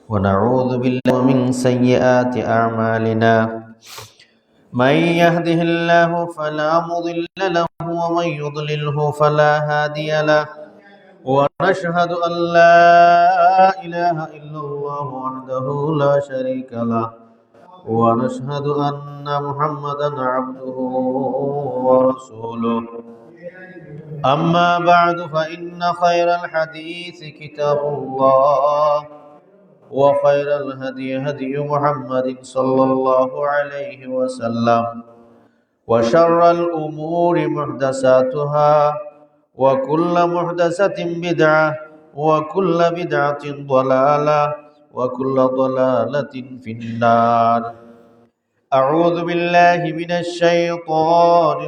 ونعوذ بالله من سيئات أعمالنا من يهده الله فلا مضل له ومن يضلله فلا هادي له ونشهد أن لا إله إلا الله وحده لا شريك له ونشهد أن محمدا عبده ورسوله أما بعد فإن خير الحديث كتاب الله وخير الهدي هدي محمد صلى الله عليه وسلم وشر الأمور محدثاتها وكل محدثة بدعة وكل بدعة ضلالة وكل ضلالة في النار أعوذ بالله من الشيطان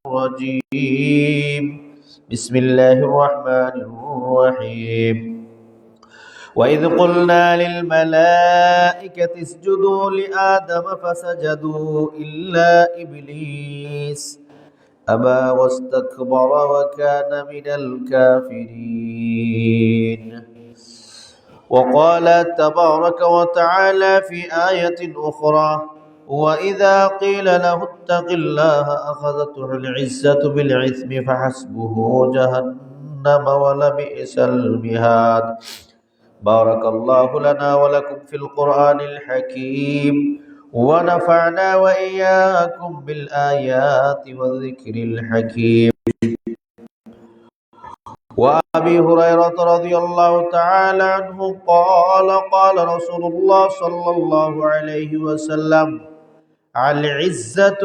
الرجيم بسم الله الرحمن الرحيم وإذ قلنا للملائكة اسجدوا لآدم فسجدوا إلا إبليس أبى واستكبر وكان من الكافرين وقال تبارك وتعالى في آية أخرى وإذا قيل له اتق الله أخذته العزة بالإثم فحسبه جهنم ولبئس المهاد بارك الله لنا ولكم في القرآن الحكيم ونفعنا وإياكم بالآيات والذكر الحكيم وأبي هريرة رضي الله تعالى عنه قال رسول الله صلى الله عليه وسلم العزة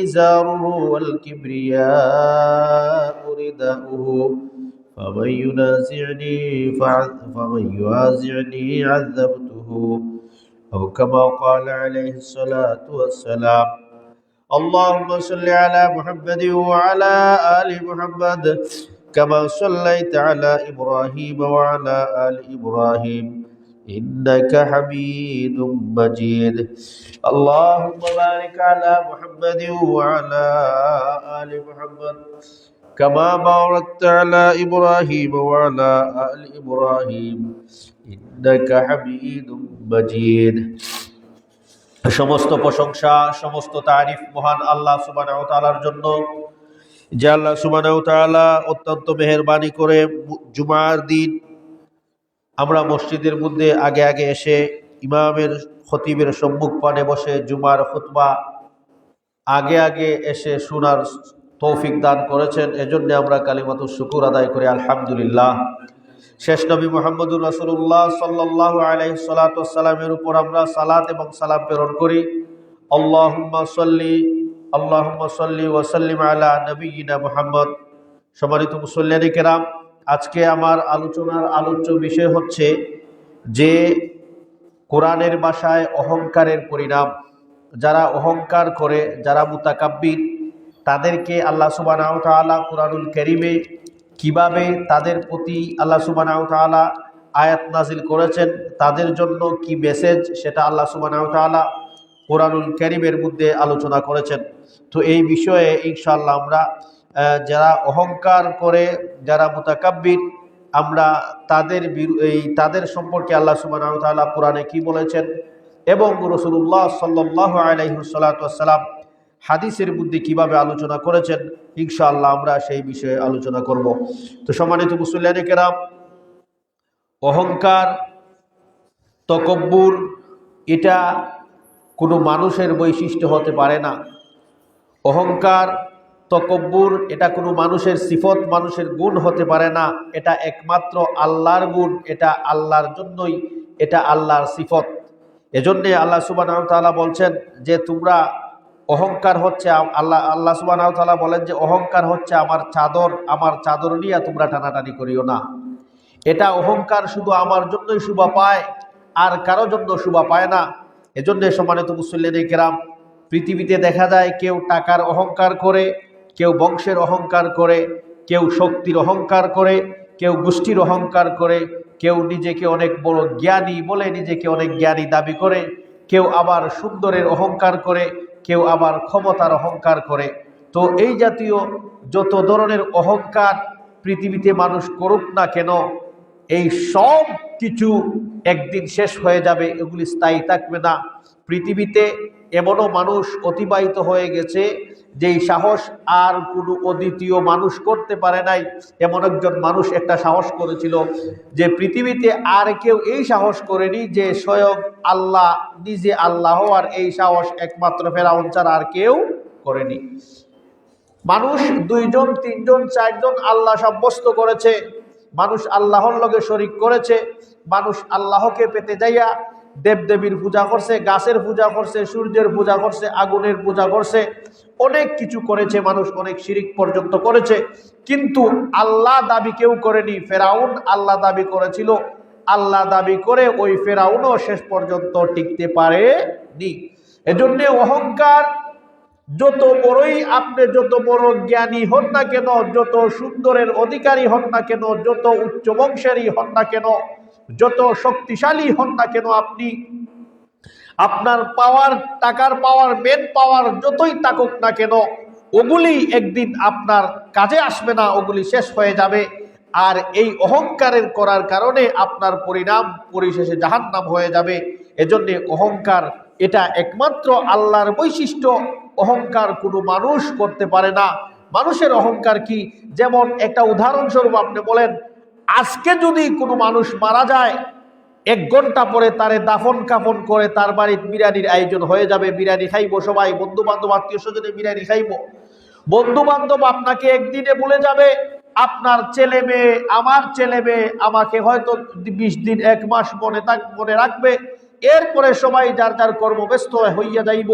إزاره والكبرياء رداؤه فمن ينازعني عذبته أو كما قال عليه الصلاة والسلام اللهم صل على محمد وعلى آل محمد كما صليت على إبراهيم وعلى آل إبراهيم إنك حميد مجيد اللهم بارك على محمد وعلى آل محمد كما باركت على إبراهيم وعلى آل إبراهيم إنك حميد مجيد সমস্ত প্রশংসা সমস্ত তারিফ মহান আল্লাহ সুবহানাহু ওয়া তাআলার জন্য যে আল্লাহ সুবহানাহু ওয়া তাআলা অত্যন্ত মেহেরবানি করে জুমার দিন আমরা মসজিদের মধ্যে আগে আগে এসে ইমামের খতিবের সম্মুখ পানে বসে জুমার খুতবা আগে আগে এসে শোনার তৌফিক দান করেছেন। এজন্য আমরা কালিমাতুশ শুকর আদায় করি আলহামদুলিল্লাহ। শেষ নবী মুহাম্মদুর রাসূলুল্লাহ সাল্লাল্লাহু আলাইহি সাল্লাতু ওয়াসসালামের উপর আমরা সালাত এবং সালাম প্রেরণ করি। আল্লাহুম্মা সাল্লি ওয়া সাল্লিম আলা নবিয়িনা মুহাম্মদ। সম্মানিত মুসল্লিয়ানে কেরাম, আজকে আমার আলোচনার আলোচ্য বিষয় হচ্ছে যে কোরআনের ভাষায় অহংকারের পরিণাম। যারা অহংকার করে, যারা মুতাকাব্বির, তাদেরকে আল্লাহ সুবহানাহু ওয়া তাআলা কুরআনুল কারীমে কিভাবে তাদের প্রতি আল্লাহ সুবহানাহু ওয়া তাআলা আয়াত নাজিল করেছেন, তাদের জন্য কি মেসেজ, সেটা আল্লাহ সুবহানাহু ওয়া তাআলা কুরআনুল কারীমের মধ্যে আলোচনা করেছেন। তো এই বিষয়ে ইনশাআল্লাহ আমরা যারা অহংকার করে, যারা মুতাকাব্বির, আমরা তাদের সম্পর্কে আল্লাহ সুবহানাহু ওয়া তাআলা কুরআনে কি বলেছেন এবং রাসূলুল্লাহ সাল্লাল্লাহু আলাইহি ওয়াসাল্লাম হাদিসের মধ্যে কিভাবে আলোচনা করেছেন, ইনশাআল্লাহ আমরা সেই বিষয়ে আলোচনা করব। তো সম্মানিত মুসল্লিয়ানে কেরাম, অহংকার, তাকাব্বুর এটা কোনো মানুষের বৈশিষ্ট্য হতে পারে না। অহংকার, তাকাব্বুর এটা কোনো মানুষের সিফত, মানুষের গুণ হতে পারে না। এটা একমাত্র আল্লাহর গুণ, এটা আল্লাহর জন্যই, এটা আল্লাহর সিফত। এজন্য আল্লাহ সুবহানাহু ওয়া তাআলা বলছেন যে তোমরা অহংকার হচ্ছে আল্লাহ সুবহানাহু ওয়া তাআলা বলেন যে অহংকার হচ্ছে আমার চাদর নিয়ে তোমরা টানাটানি করিও না। এটা অহংকার শুধু আমার জন্যই শোভা পায়, আর কারো জন্য শোভা পায় না। এজন্য সম্মানিত মুসল্লিয়ানে কেরাম, পৃথিবীতে দেখা যায় কেউ টাকার অহংকার করে, কেউ বংশের অহংকার করে, কেউ শক্তির অহংকার করে, কেউ গোষ্ঠীর অহংকার করে, কেউ নিজেকে অনেক বড় জ্ঞানী বলে নিজেকে অনেক জ্ঞানী দাবি করে, কেউ আবার সুন্দরের অহংকার করে, কেউ আবার ক্ষমতার অহংকার করে। তো এই জাতীয় যত ধরনের অহংকার পৃথিবীতে মানুষ করুক না কেন, এই সব কিছু একদিন শেষ হয়ে যাবে, এগুলি স্থায়ী থাকবে না। পৃথিবীতে এমনও মানুষ অতিবাহিত হয়ে গেছে যেই সাহস আর কোনো অদ্বিতীয় মানুষ করতে পারে নাই। এমন একজন মানুষ একটা সাহস করেছিল যে পৃথিবীতে আর কেউ এই সাহস করেনি, যে স্বয়ং আল্লাহ নিজে আল্লাহ, আর এই সাহস একমাত্র ফেরাউন ছাড়া আর কেউ করেনি। মানুষ 2 জন 3 জন 4 জন আল্লাহ সাব্যস্ত করেছে, মানুষ আল্লাহর লগে শরীক করেছে, মানুষ আল্লাহকে পেতে যাইয়া দেবদেবীর পূজা করছে, গাছের পূজা করছে, সূর্যের পূজা করছে, আগুনের পূজা করছে, অনেক কিছু করেছে মানুষ, অনেক শিরিক পর্যন্ত করেছে, কিন্তু আল্লাহ দাবি কেউ করেনি। ফেরাউন আল্লাহ দাবি করেছিল, আল্লাহ দাবি করে ওই ফেরাউনও শেষ পর্যন্ত টিকতে পারেনি। এজন্য অহংকার, যত বড়ই আপনি যত বড় জ্ঞানী হন না কেন, যত সুন্দরের অধিকারী হন না কেন, যত উচ্চ বংশেরই হন না কেন, যত শক্তিশালী হন না কেন, আপনি আপনার পাওয়ার, টাকার পাওয়ার, মেন পাওয়ার যতই থাকুক না কেন, ওগুলি একদিন আপনার কাজে আসবে না, ওগুলি শেষ হয়ে যাবে। আর এই অহংকারের করার কারণে আপনার পরিণাম পরিশেষে জাহান্নাম হয়ে যাবে। এজন্য অহংকার এটা একমাত্র আল্লাহর বৈশিষ্ট্য। অহংকার কোনো মানুষ করতে পারে না। মানুষের অহংকার কি? যেমন একটা উদাহরণস্বরূপ আপনি বলেন, আজকে যদি কোনো মানুষ মারা যায়, 1 ঘন্টা পরে তারে দাফন কাফন করে তার বাড়িতে বিরিয়ানির আয়োজন হয়ে যাবে, বিরিয়ানি খাইবো সবাই, বন্ধু বান্ধব আত্মীয় স্বজনে বিরিয়ানি খাইবো। বন্ধু বান্ধব আপনাকে একদিনে বলে যাবে, আপনার ছেলে মেয়ে, আমার ছেলে মেয়ে আমাকে হয়তো 20 দিন 1 মাস মনে রাখবে, এরপরে সবাই যার যার কর্মব্যস্ত হইয়া যাইব।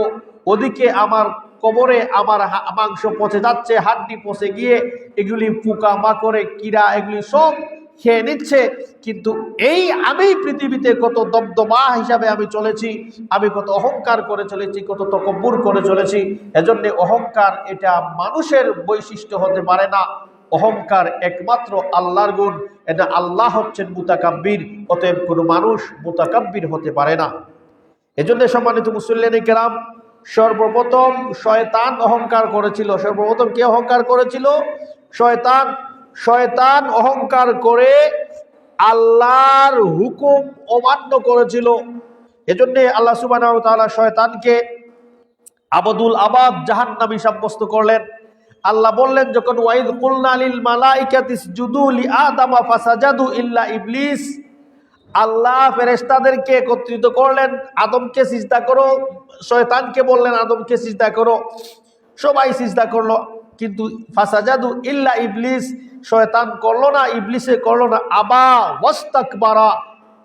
ওদিকে আমার কবরে আমার মাংস পচে যাচ্ছে, হাড্ডি পচে গিয়ে এগুলি পোকা মাকড়ে কীড়া এগুলি সব খেয়ে নিচ্ছে। কিন্তু এই আমি পৃথিবীতে কত দবদবা হিসাবে আমি চলেছি, আমি কত অহংকার করে চলেছি, কত তকব্বুর করে চলেছি। এজন্য অহংকার এটা মানুষের বৈশিষ্ট্য হতে পারে না। অহংকার একমাত্র আল্লাহর গুণ। এটা আল্লাহ হচ্ছেন মুতাকাব্বির, অতএব কোনো মানুষ মুতাকাব্বির হতে পারে না। এজন্য সম্মানিত মুসল্লিয়ানে কেরাম, সর্বপ্রথম শয়তান অহংকার করেছিল। সর্বপ্রথম কে অহংকার করেছিল? শয়তান। শয়তান অহংকার করে আল্লাহর হুকুম অমান্য করেছিল। এজন্য আল্লাহ সুবহানাহু ওয়া তাআলা শয়তানকে আবদুল আবাদ জাহান্নামী সাব্যস্ত করলেন। আল্লাহ বললেন যখন, ওয়াইদ কুলনা লিল মালাইকাতি ইসজুদু লি আদামা ফাসাজাদু ইল্লা ইবলিস, আল্লাহ ফেরেশতাদেরকে একত্রিত করলেন, আদমকে সিজদা করো, শয়তানকে বললেন আদমকে সিজদা করো, সবাই সিজদা করলো, কিন্তু ফাসাজাদু ইল্লা ইবলিস, শয়তান করলো না, ইবলিসে করলো না। আবা ওয়াস্তাকবারা,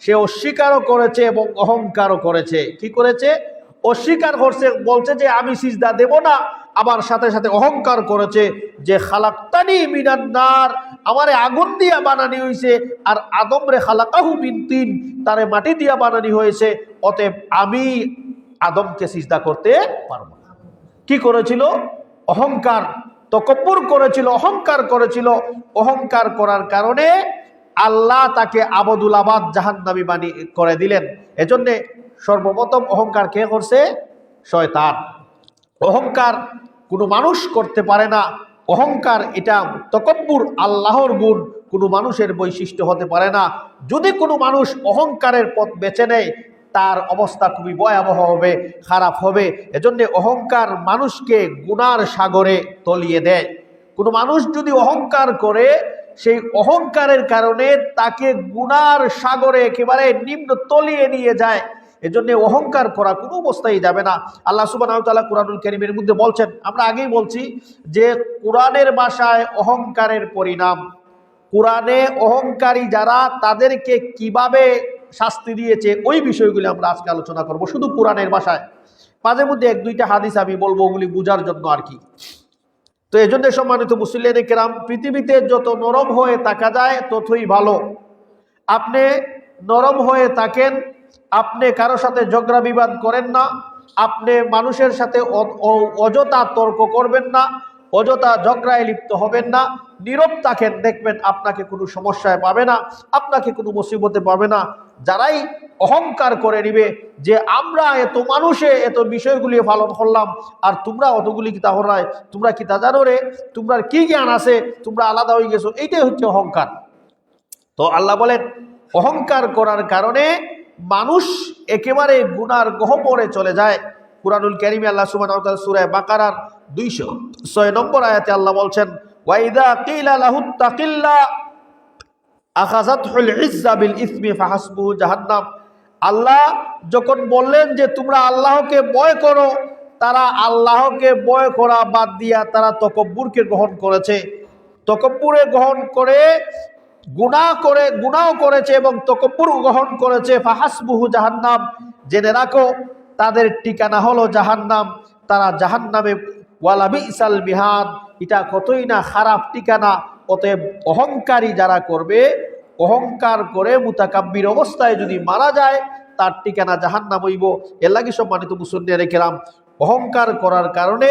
সে অস্বীকারও করেছে এবং অহংকারও করেছে। কি করেছে? অস্বীকার করছে, বলছে যে আমি সিজদা দেব না, আবার সাথে সাথে অহংকার করেছে যে খালাক্তানি মিনান নার, আমারে আগুন দিয়া বানানি হয়েছে, আর আদম রে খালাকাহু মিন তিন, তারে মাটি দিয়া বানানি হয়েছে, অতএব আমি আদমকে সিজদা করতে পারবো না। কি করেছিল? অহংকার, তকব্বুর করেছিল, অহংকার করেছিল। অহংকার করার কারণে আল্লাহ তাকে আবদুল আবাদ জাহান্নামী করে দিলেন। এজন্যে সর্বপ্রথম অহংকার কে করছে? শয়তান। অহংকার কোনো মানুষ করতে পারে না। অহংকার এটা তকব্বুর, আল্লাহর গুণ, কোনো মানুষের বৈশিষ্ট্য হতে পারে না। যদি কোনো মানুষ অহংকারের পথ বেছে নেয়, তার অবস্থা খুবই ভয়াবহ হবে, খারাপ হবে। এজন্য অহংকার মানুষকে গুনার সাগরে তলিয়ে দেয়। কোনো মানুষ যদি অহংকার করে, সেই অহংকারের কারণে তাকে গুনার সাগরে একেবারে নিম্ন তলিয়ে নিয়ে যায়। এজন্য অহংকার করা কোনো অবস্থায় যাবে না। আল্লাহ সুবহানাহু ওয়া তাআলা কুরআনুল কারীমের মধ্যে বলছেন, আমরা আগেই বলছি যে কোরআনের ভাষায় অহংকারের পরিণাম, কোরআনে অহংকারী যারা তাদেরকে কিভাবে শাস্তি দিয়েছে, ওই বিষয়গুলি আমরা আজকে আলোচনা করব শুধু কোরআনের ভাষায়। মাঝে মধ্যে 1-2টা হাদিস আমি বলবো, ওগুলি বোঝার জন্য আর কি। তো এই জন্য সম্মানিত মুসলিয়ানে কেরাম, পৃথিবীতে যত নরম হয়ে থাকা যায় ততই ভালো। আপনি নরম হয়ে থাকেন, আপনি কারো সাথে ঝগড়া বিবাদ করেন না, আপনি মানুষের সাথে অযথা তর্ক করবেন না, অযথা ঝগড়ায় লিপ্ত হবেন না, নীরব থাকেন, দেখবেন আপনাকে কোনো সমস্যায় পাবে না, আপনাকে কোনো মুসিবতে পাবে না। যারাই অহংকার করে নিবে যে আমরা এত মানুষে এত বিষয়গুলি পালন করলাম, আর তোমরা অতগুলি কিতা হরায়, তোমরা কিতা জানো রে, তোমরা কি জ্ঞান আছে, তোমরা আলাদা হয়ে গেছো, এইটাই হচ্ছে অহংকার। তো আল্লাহ বলেন অহংকার করার কারণে মানুষ একেবারে গুনার গহ্বরে চলে যায়। কুরআনুল কারীমে আল্লাহ সুবহানাহু ওয়া তাআলা সূরা বাকারার 206 নম্বর আয়াতে আল্লাহ বলছেন, ওয়া ইযা কিলা লাহুত্তাকিল্লাহ আখাযাতহুল ইজ্জা বিল ইসমি ফাহাসবুহু জাহান্নাম। আল্লাহ যখন বললেন যে তোমরা আল্লাহকে ভয় করো, তারা আল্লাহকে ভয় করা বাদ দিয়া তারা তকব্বুরকে গ্রহণ করেছে। তকব্বুরে গ্রহণ করে গুনাহ করেছে এবং তকব্বুর গ্রহণ করেছে। ফাহাসবুহু জাহান্নাম, জেনে রাখো তাদের ঠিকানা হলো জাহান্নাম। তারা জাহান্নামে, ওয়ালা বিসাল মিহাদ, এটা কতই না খারাপ ঠিকানা। অতএব অহংকারী যারা করবে, অহংকার করে মুতাকাব্বির অবস্থায় যদি মারা যায়, তার ঠিকানা জাহান্নাম হইব। এর লাগি সম্মানিত মুসল্লিয়ানে কেরাম, অহংকার করার কারণে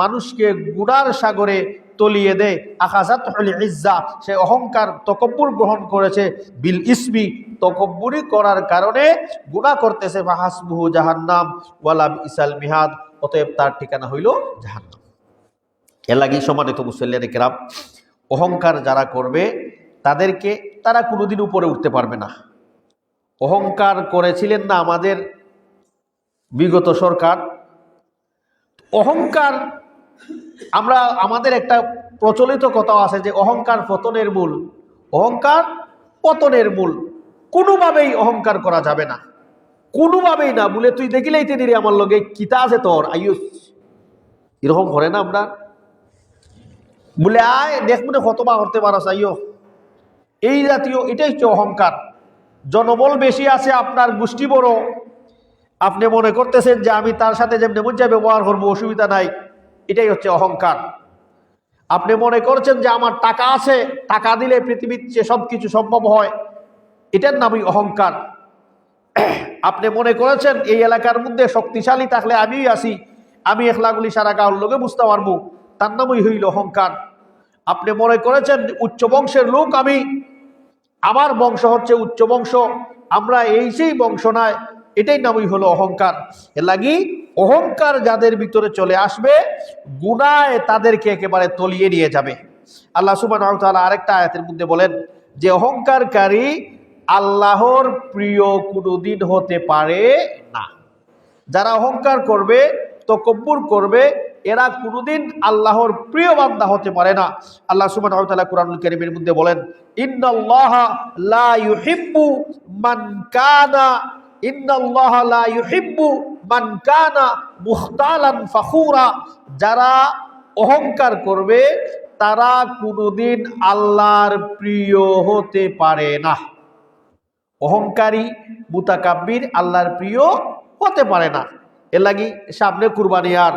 মানুষকে গুনার সাগরে তলিয়ে দেয়। আখাযাতহুল ইজ্জা, সে অহংকার তকব্বুর গ্রহণ করেছে। বিল ইসমি, তকব্বুরি করার কারণে গুনাহ করতেছে। ফাহাসবুহু জাহান্নাম ওয়ালা বিসাল মিহাদ, অতএব তার ঠিকানা হইল জাহান্নাম। এর লাগি সম্মানিত মুসল্লিয়ানে কেরাম, অহংকার যারা করবে তারা কোনোদিন উপরে উঠতে পারবে না। অহংকার করেছিলেন না আমাদের বিগত সরকার। অহংকার, আমাদের একটা প্রচলিত কথা আছে যে অহংকার পতনের মূল। অহংকার পতনের মূল। কোনোভাবেই অহংকার করা যাবে না, কোনোভাবেই না। বলে তুই দেখিলেই তিনি আমার লগে কিতা আছে তোর আয়ুষ, এরকম করে না আমরা। বলে আয় দেখ মনে কতবা করতে পারস আইও, এই জাতীয়, এটাই হচ্ছে অহংকার। জনবল বেশি আছে, আপনার গোষ্ঠী বড়, আপনি মনে করতেছেন যে আমি তার সাথে যেমনি মন চাই ব্যবহার করবো, অসুবিধা নাই, এটাই হচ্ছে অহংকার। আপনি মনে করছেন যে আমার টাকা আছে, টাকা দিলে পৃথিবীর চেয়ে সব কিছু সম্ভব হয়, এটার নামই অহংকার। আপনি মনে করেছেন এই এলাকার মধ্যে শক্তিশালী থাকলে আমিই আসি, আমি একলাগুলি সারা গাঁর লোকে বুঝতে পারবো, তার নামই হইল অহংকার। আপনি মনে করেছেন উচ্চ বংশের লোক আমি, আমার বংশ হচ্ছে উচ্চ বংশ, আমরা এই সেই বংশ নয়, এটাই নামই হলো অহংকার। এর লাগি অহংকার যাদের ভিতরে চলে আসবে, গুনায় তাদেরকে একেবারে তলিয়ে নিয়ে যাবে। আল্লাহ সুবহানাহু ওয়া তাআলা আরেকটা আয়াতের মধ্যে বলেন যে অহংকারকারী আল্লাহর প্রিয় কোনোদিন হতে পারে না। যারা অহংকার করবে, তকব্বুর করবে, এরা কোনোদিন আল্লাহর প্রিয় বান্দা হতে পারে না। আল্লাহ সুবহানাহু ওয়া তাআলা কুরআনুল কারীমের মধ্যে বলেন, ইন্নাল্লাহা লা ইউহিব্বু মান কানা মুখতালান ফখুরা। যারা অহংকার করবে তারা কোনোদিন আল্লাহর প্রিয় হতে পারে না। অহংকারী মুতাকাব্বির আল্লাহর প্রিয় হতে পারে না। এর লাগি সামনে কুরবানি, আর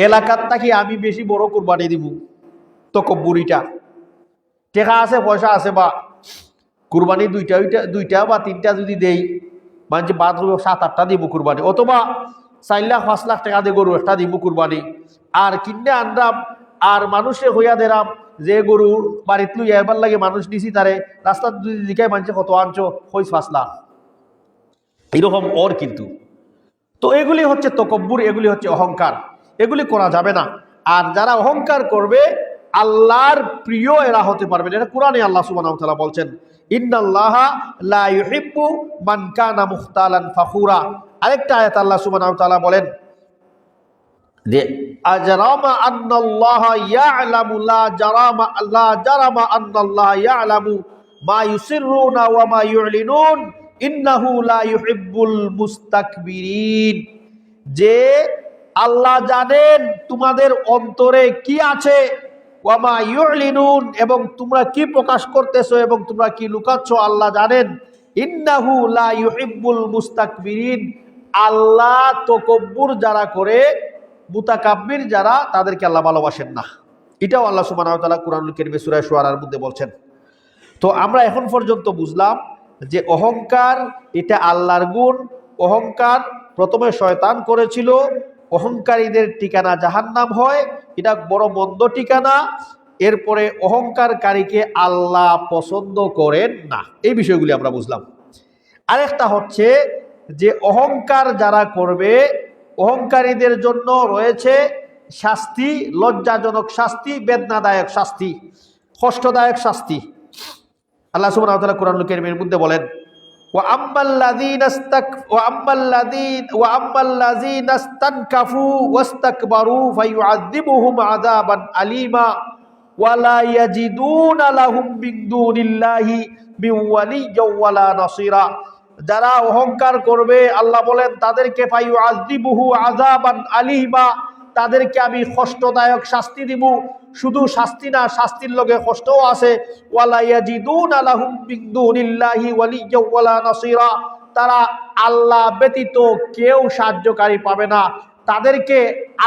এলাকার থাকি আমি বেশি বড় কুরবানি দিব, তকব্বুরিটা। টাকা আছে, পয়সা আছে, বা কুরবানি দুইটা বা তিনটা যদি দেই, মানে বাদ 7-8টা দিব কুরবানি, অথবা 4 লাখ 5 লাখ টাকা দিয়ে গরু একটা দিব কুরবানি। আর কিনে আনলাম, আর মানুষে হইয়া দেরাম যে গরু বাড়িত লুই এবার লাগে মানুষ নিছি, তারে রাস্তার যদি দিকায় মানুষে কত আনছো, 5 লাখ, এরকম ওর। কিন্তু তো এগুলি হচ্ছে তকব্বুর, এগুলি হচ্ছে অহংকার, এগুলি করা যাবে না। আর যারা অহংকার করবে আল্লাহর প্রিয় এরা হতে পারবে না। এটা কোরআনে আল্লাহ সুবহানাহু ওয়া তাআলা বলছেন, ইন্নাল্লাহা লা ইউহিব্বু মান কানা মুখতালান ফখুরা। আরেকটা আয়াত আল্লাহ সুবহানাহু ওয়া তাআলা বলেন যে আজরামা আন্নাল্লাহা ইয়ালামু লা জারামা আন্নাল্লাহা ইয়ালামু মা ইউসিররুনা ওয়া মা ইউলিনুন ইন্নাহু লা ইউহিব্বুল মুস্তাকবিরিন। যে আল্লাহ জানেন তোমাদের অন্তরে কি আছে, ওয়া মা ইউলিনুন, এবং তোমরা কি প্রকাশ করতেছো এবং তোমরা কি লুকাচ্ছ, আল্লাহ জানেন। ইন্নাহু লা ইউহিব্বুল মুস্তাকবিরিন, আল্লাহ তকব্বুর যারা করে, মুতাকাব্বির যারা, তাদেরকে আল্লাহ ভালোবাসেন না। এটাও আল্লাহ সুবহানাহু ওয়া তাআলা কুরআনুল কারীমে সূরা শুআরার মধ্যে বলছেন। তো আমরা এখন পর্যন্ত বুঝলাম যে অহংকার এটা আল্লাহর গুণ। অহংকার প্রথমে শয়তান করেছিল, অহংকারীদের ঠিকানা জাহান্নাম হয়, এটা বড় মন্দ ঠিকানা। এরপরে অহংকারকারীকে আল্লাহ পছন্দ করেন না, এই বিষয়গুলি আমরা বুঝলাম। আরেকটা হচ্ছে যে অহংকার যারা করবে, অহংকারীদের জন্য রয়েছে শাস্তি, লজ্জাজনক শাস্তি, বেদনাদায়ক শাস্তি, কষ্টদায়ক শাস্তি। আল্লাহ সুবহানাহু ওয়া তাআলা কুরআনুল কারীমের মধ্যে বলেন, ওয়া আম্মাল্লাযীনা ইসতানকাফু ওয়াস্তাকবারু ফায়ুআযিবুহুম আযাবান আলীমা ওয়া লা ইয়াজিদুনা লাহুম মিন দুনিল্লাহি মিন ওয়ালিয়্যিন ওয়ালা নাসীরা। যারা অহংকার করবে, আল্লাহ বলেন তাদেরকে ফায়ুআযিবুহু আযাবান আলীমা, তাদেরকে আমি কষ্টদায়ক শাস্তি দিব। শুধু শাস্তি না, শাস্তির লগে কষ্টও আছে। ওয়ালা ইয়াজিদুনা লাহুম মিন দুনিল্লাহি ওয়ালিয়্যিন ওয়ালা নাসীরা, তারা আল্লাহ ব্যতীত কেউ সাহায্যকারী পাবে না। তাদেরকে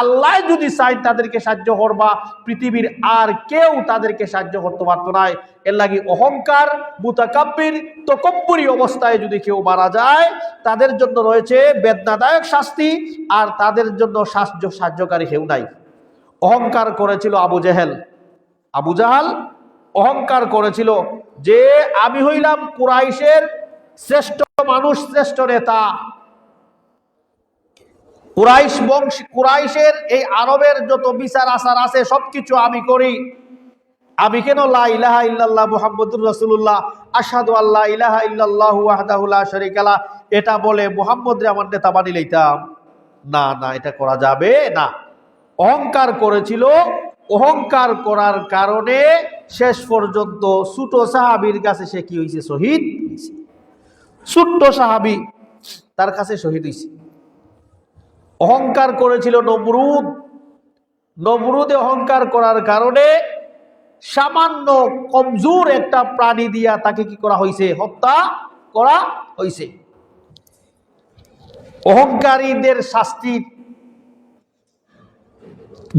আল্লাহ যদি চাই তাদেরকে সাহায্য করবা, পৃথিবীর আর কেউ তাদেরকে সাহায্য করতে পারতো না। এর লাগি অহংকার, মুতাকাব্বির, তকব্বুরি অবস্থায় যদি কেউ মারা যায়, তাদের জন্য রয়েছে বেদনাদায়ক শাস্তি, আর তাদের জন্য সাহায্যকারী কেউ নাই। অহংকার করেছিল আবু জেহেল। আবু জাহাল অহংকার করেছিল যে আমি হইলাম কুরাইশের শ্রেষ্ঠ মানুষ, শ্রেষ্ঠ নেতা। কুরাইশ বংশ, কুরাইশের এই আরবের যত বিচার আচার আছে সবকিছু আমি করি। আমি কেন লা ইলাহা ইল্লাল্লাহ মুহাম্মাদুর রাসূলুল্লাহ আশহাদু আল্লা ইলাহা ইল্লাল্লাহু ওয়াহদাহু লা শারীকা লাহ এটা বলে মুহাম্মদরে আমার নেতা বানিয়ে লইতাম? না না, এটা করা যাবে না। অহংকার করেছিল। অহংকার করার কারণে শেষ পর্যন্ত ছোট সাহাবীর কাছে সে কি হয়েছে? শহীদ হয়েছে। ছোট্ট সাহাবী তার কাছে শহীদ হয়েছে। অহংকার করেছিল নমরুদ। নমরুদে অহংকার করার কারণে সামান্য কমজোর একটা প্রাণী দিয়া তাকে কি করা হয়েছে? হত্যা করা হয়েছে। অহংকারীদের শাস্তির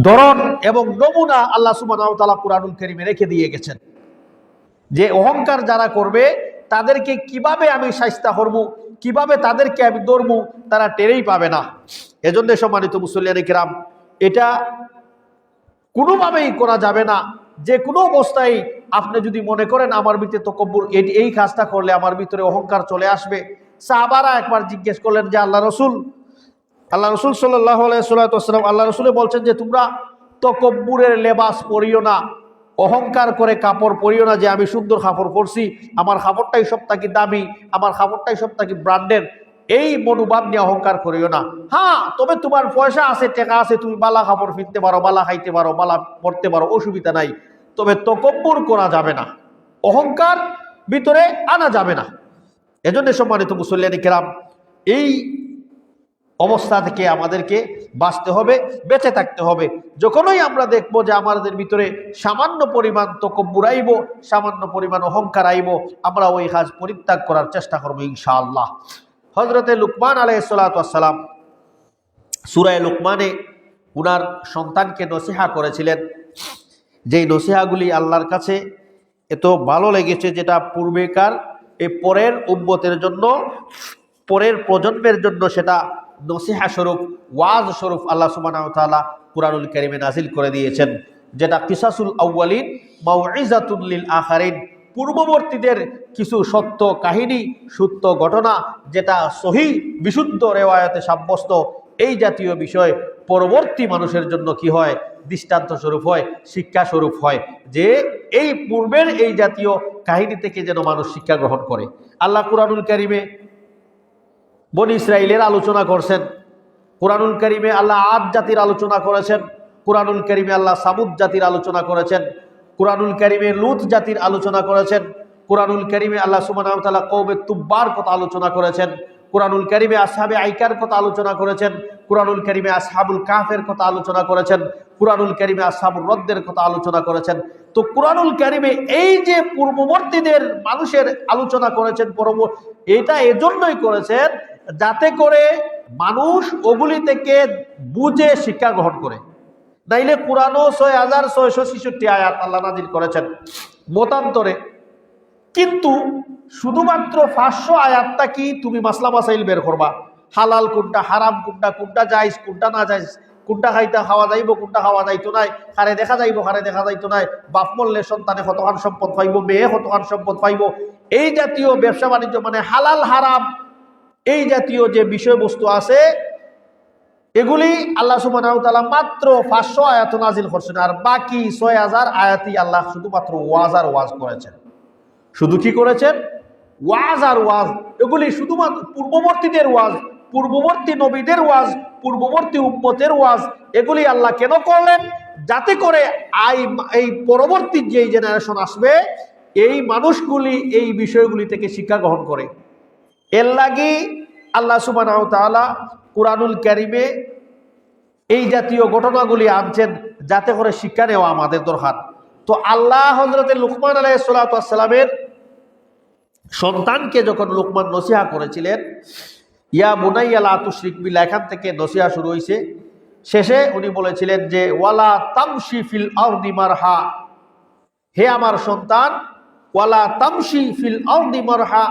ধরন এবং নমুনা আল্লাহ সুবহানাহু ওয়া তাআলা কুরআনুল কারীমে রেখে দিয়ে গেছেন, যে অহংকার যারা করবে তাদেরকে কিভাবে আমি শাস্তি করব, কিভাবে তাদেরকে আমি ধরব, তারা টেরেই পাবে না। এজন্য সম্মানিত মুসল্লিয়ানে কিরাম, এটা কোনোভাবেই করা যাবে না। যে কোনো অবস্থায় আপনি যদি মনে করেন আমার ভিতরে তকব্বুর, এই কাজটা করলে আমার ভিতরে অহংকার চলে আসবে। সাহাবারা একবার জিজ্ঞেস করলেন যে আল্লাহ রসুল সাল্লাল্লাহু আলাইহি ওয়াসাল্লাম, আল্লাহ রসুলে বলছেন যে তোমরা তকব্বুরের লেবাস পরিও না, অহংকার করে কাপড় পরিও না যে আমি সুন্দর কাপড় পরছি, আমার কাপড়টাই সব থেকে দামি, আমার কাপড়টাই সব থেকে ব্র্যান্ডের, এই মনোভাব নিয়ে অহংকার করিও না। হ্যাঁ, তবে তোমার পয়সা আছে, টাকা আছে, তুমি বালা কাপড় ফিরতে পারো, বালা খাইতে পারো, বালা পড়তে পারো, অসুবিধা নাই। তবে তকব্বুর করা যাবে না, অহংকার ভিতরে আনা যাবে না। এজন্য সম্মানিত মুসল্লিয়ানে কেরাম, এই অবস্থা থেকে আমাদেরকে বাঁচতে হবে, বেঁচে থাকতে হবে। যখনই আমরা দেখবো যে আমাদের ভিতরে সামান্য পরিমাণ তকব্বুর আইব, সামান্য পরিমাণ অহংকার আইব, আমরা ওই কাজ পরিত্যাগ করার চেষ্টা করবো ইনশাআল্লাহ। হযরতে লুকমান আলাইহিস সালাতু ওয়াস সালাম সূরা লুকমানে উনার সন্তানকে নসিহা করেছিলেন, যেই নসিহাগুলি আল্লাহর কাছে এত ভালো লেগেছে, যেটা পূর্বেকার এই পরের উম্মতের জন্য, পরের প্রজন্মের জন্য সেটা নসিহা স্বরূপ, ওয়াজ স্বরূপ আল্লাহ সুবহানাহু ওয়া তাআলা কুরআনুল কারীমে নাযিল করে দিয়েছেন, যেটা কিসাসুল আউয়ালিন মাউইযাতুন লিল আখিরিন, পূর্ববর্তীদের কিছু সত্য কাহিনী, সত্য ঘটনা, যেটা সহিহ বিশুদ্ধ রেওয়ায়াতে সাব্যস্ত। এই জাতীয় বিষয় পরবর্তী মানুষের জন্য কি হয়? দৃষ্টান্ত স্বরূপ হয়, শিক্ষা স্বরূপ হয়, যে এই পূর্বের এই জাতীয় কাহিনী থেকে যেন মানুষ শিক্ষা গ্রহণ করে। আল্লাহ কুরআনুল কারীমে বনি ইসরাইলের আলোচনা করছেন, কুরআনুল কারীমে আল্লাহ আদ জাতির আলোচনা করেছেন, কুরআনুল কারীমে আল্লাহ সামুদ জাতির আলোচনা করেছেন, কুরআনুল কারীমে লূত জাতির আলোচনা করেছেন, কুরআনুল কারীমে আল্লাহ সুবহানাহু ওয়া তাআলা কওমে তুব্বার কথা আলোচনা করেছেন, কুরআনুল কারীমে আসহাবে আইকার কথা আলোচনা করেছেন, কুরআনুল কারীমে আসহাবুল কাহফের কথা আলোচনা করেছেন, কুরআনুল কারীমে আসহাবুর রদ্দের কথা আলোচনা করেছেন। তো কুরআনুল কারীমে এই যে পূর্ববর্তীদের মানুষের আলোচনা করেছেন, এটা এজন্যই করেছেন যাতে করে মানুষ ওগুলি থেকে বুঝে শিক্ষা গ্রহণ করে। নাইলে কুরআনও ৬৬৬৬ আয়াত আল্লাহ নাযিল করেছেন মতান্তরে, কিন্তু শুধুমাত্র ৫০০ আয়াতটা কি তুমি মাসলা মাসাইল বের করবা, হালাল কোনটা, হারাম কোনটা, কোনটা জায়েজ কোনটা না জায়েজ, কোনটা খাওয়া যাইব কোনটা খাওয়া যাইতো নাই, হারে দেখা যাইব হারে দেখা যাইতো নাই, বাপ মরলে সন্তানে কতখান সম্পদ পাইব, মেয়ে কতখান সম্পদ পাইব, এই জাতীয় ব্যবসা বাণিজ্য মানে হালাল হারাম এই জাতীয় যে বিষয়বস্তু আছে, এগুলি আল্লাহ সুবহানাহু ওয়া তাআলা মাত্র ৫০০ আয়াত নাযিল করছেন, আর বাকি ৬০০০ আয়াতই আল্লাহ শুধুমাত্র ওয়াজ আর ওয়াজ করেছেন। শুধু কি করেছেন? ওয়াজ আর ওয়াজ। এগুলি শুধুমাত্র পূর্ববর্তীদের ওয়াজ, পূর্ববর্তী নবীদের ওয়াজ, পূর্ববর্তী উম্মতের ওয়াজ। এগুলি আল্লাহ কেন করলেন? যাতে করে এই পরবর্তী যে জেনারেশন আসবে, এই মানুষগুলি এই বিষয়গুলি থেকে শিক্ষা গ্রহণ করে। এর লাগি আল্লাহ সুবহানাহু ওয়া তাআলা কুরআনুল কারীমে এই জাতীয় ঘটনাগুলি আনছেন, যাতে করে শিক্ষা নেওয়া আমাদের দরকার। তো আল্লাহ হযরতে লুকমান আলাইহিস সালাতু ওয়াস সালামের সন্তানকে যখন লুকমান নসিহা করেছিলেন, ইয়া বুনাইয়া লা তুশরিক বিল্লাহ, এখান থেকে নসিহা শুরু হয়েছে। শেষে উনি বলেছিলেন যে ওয়ালা তামশি ফিল আরদি মারহা, হে আমার সন্তান, ওয়ালা তামশি ফিল আরদি মারহা,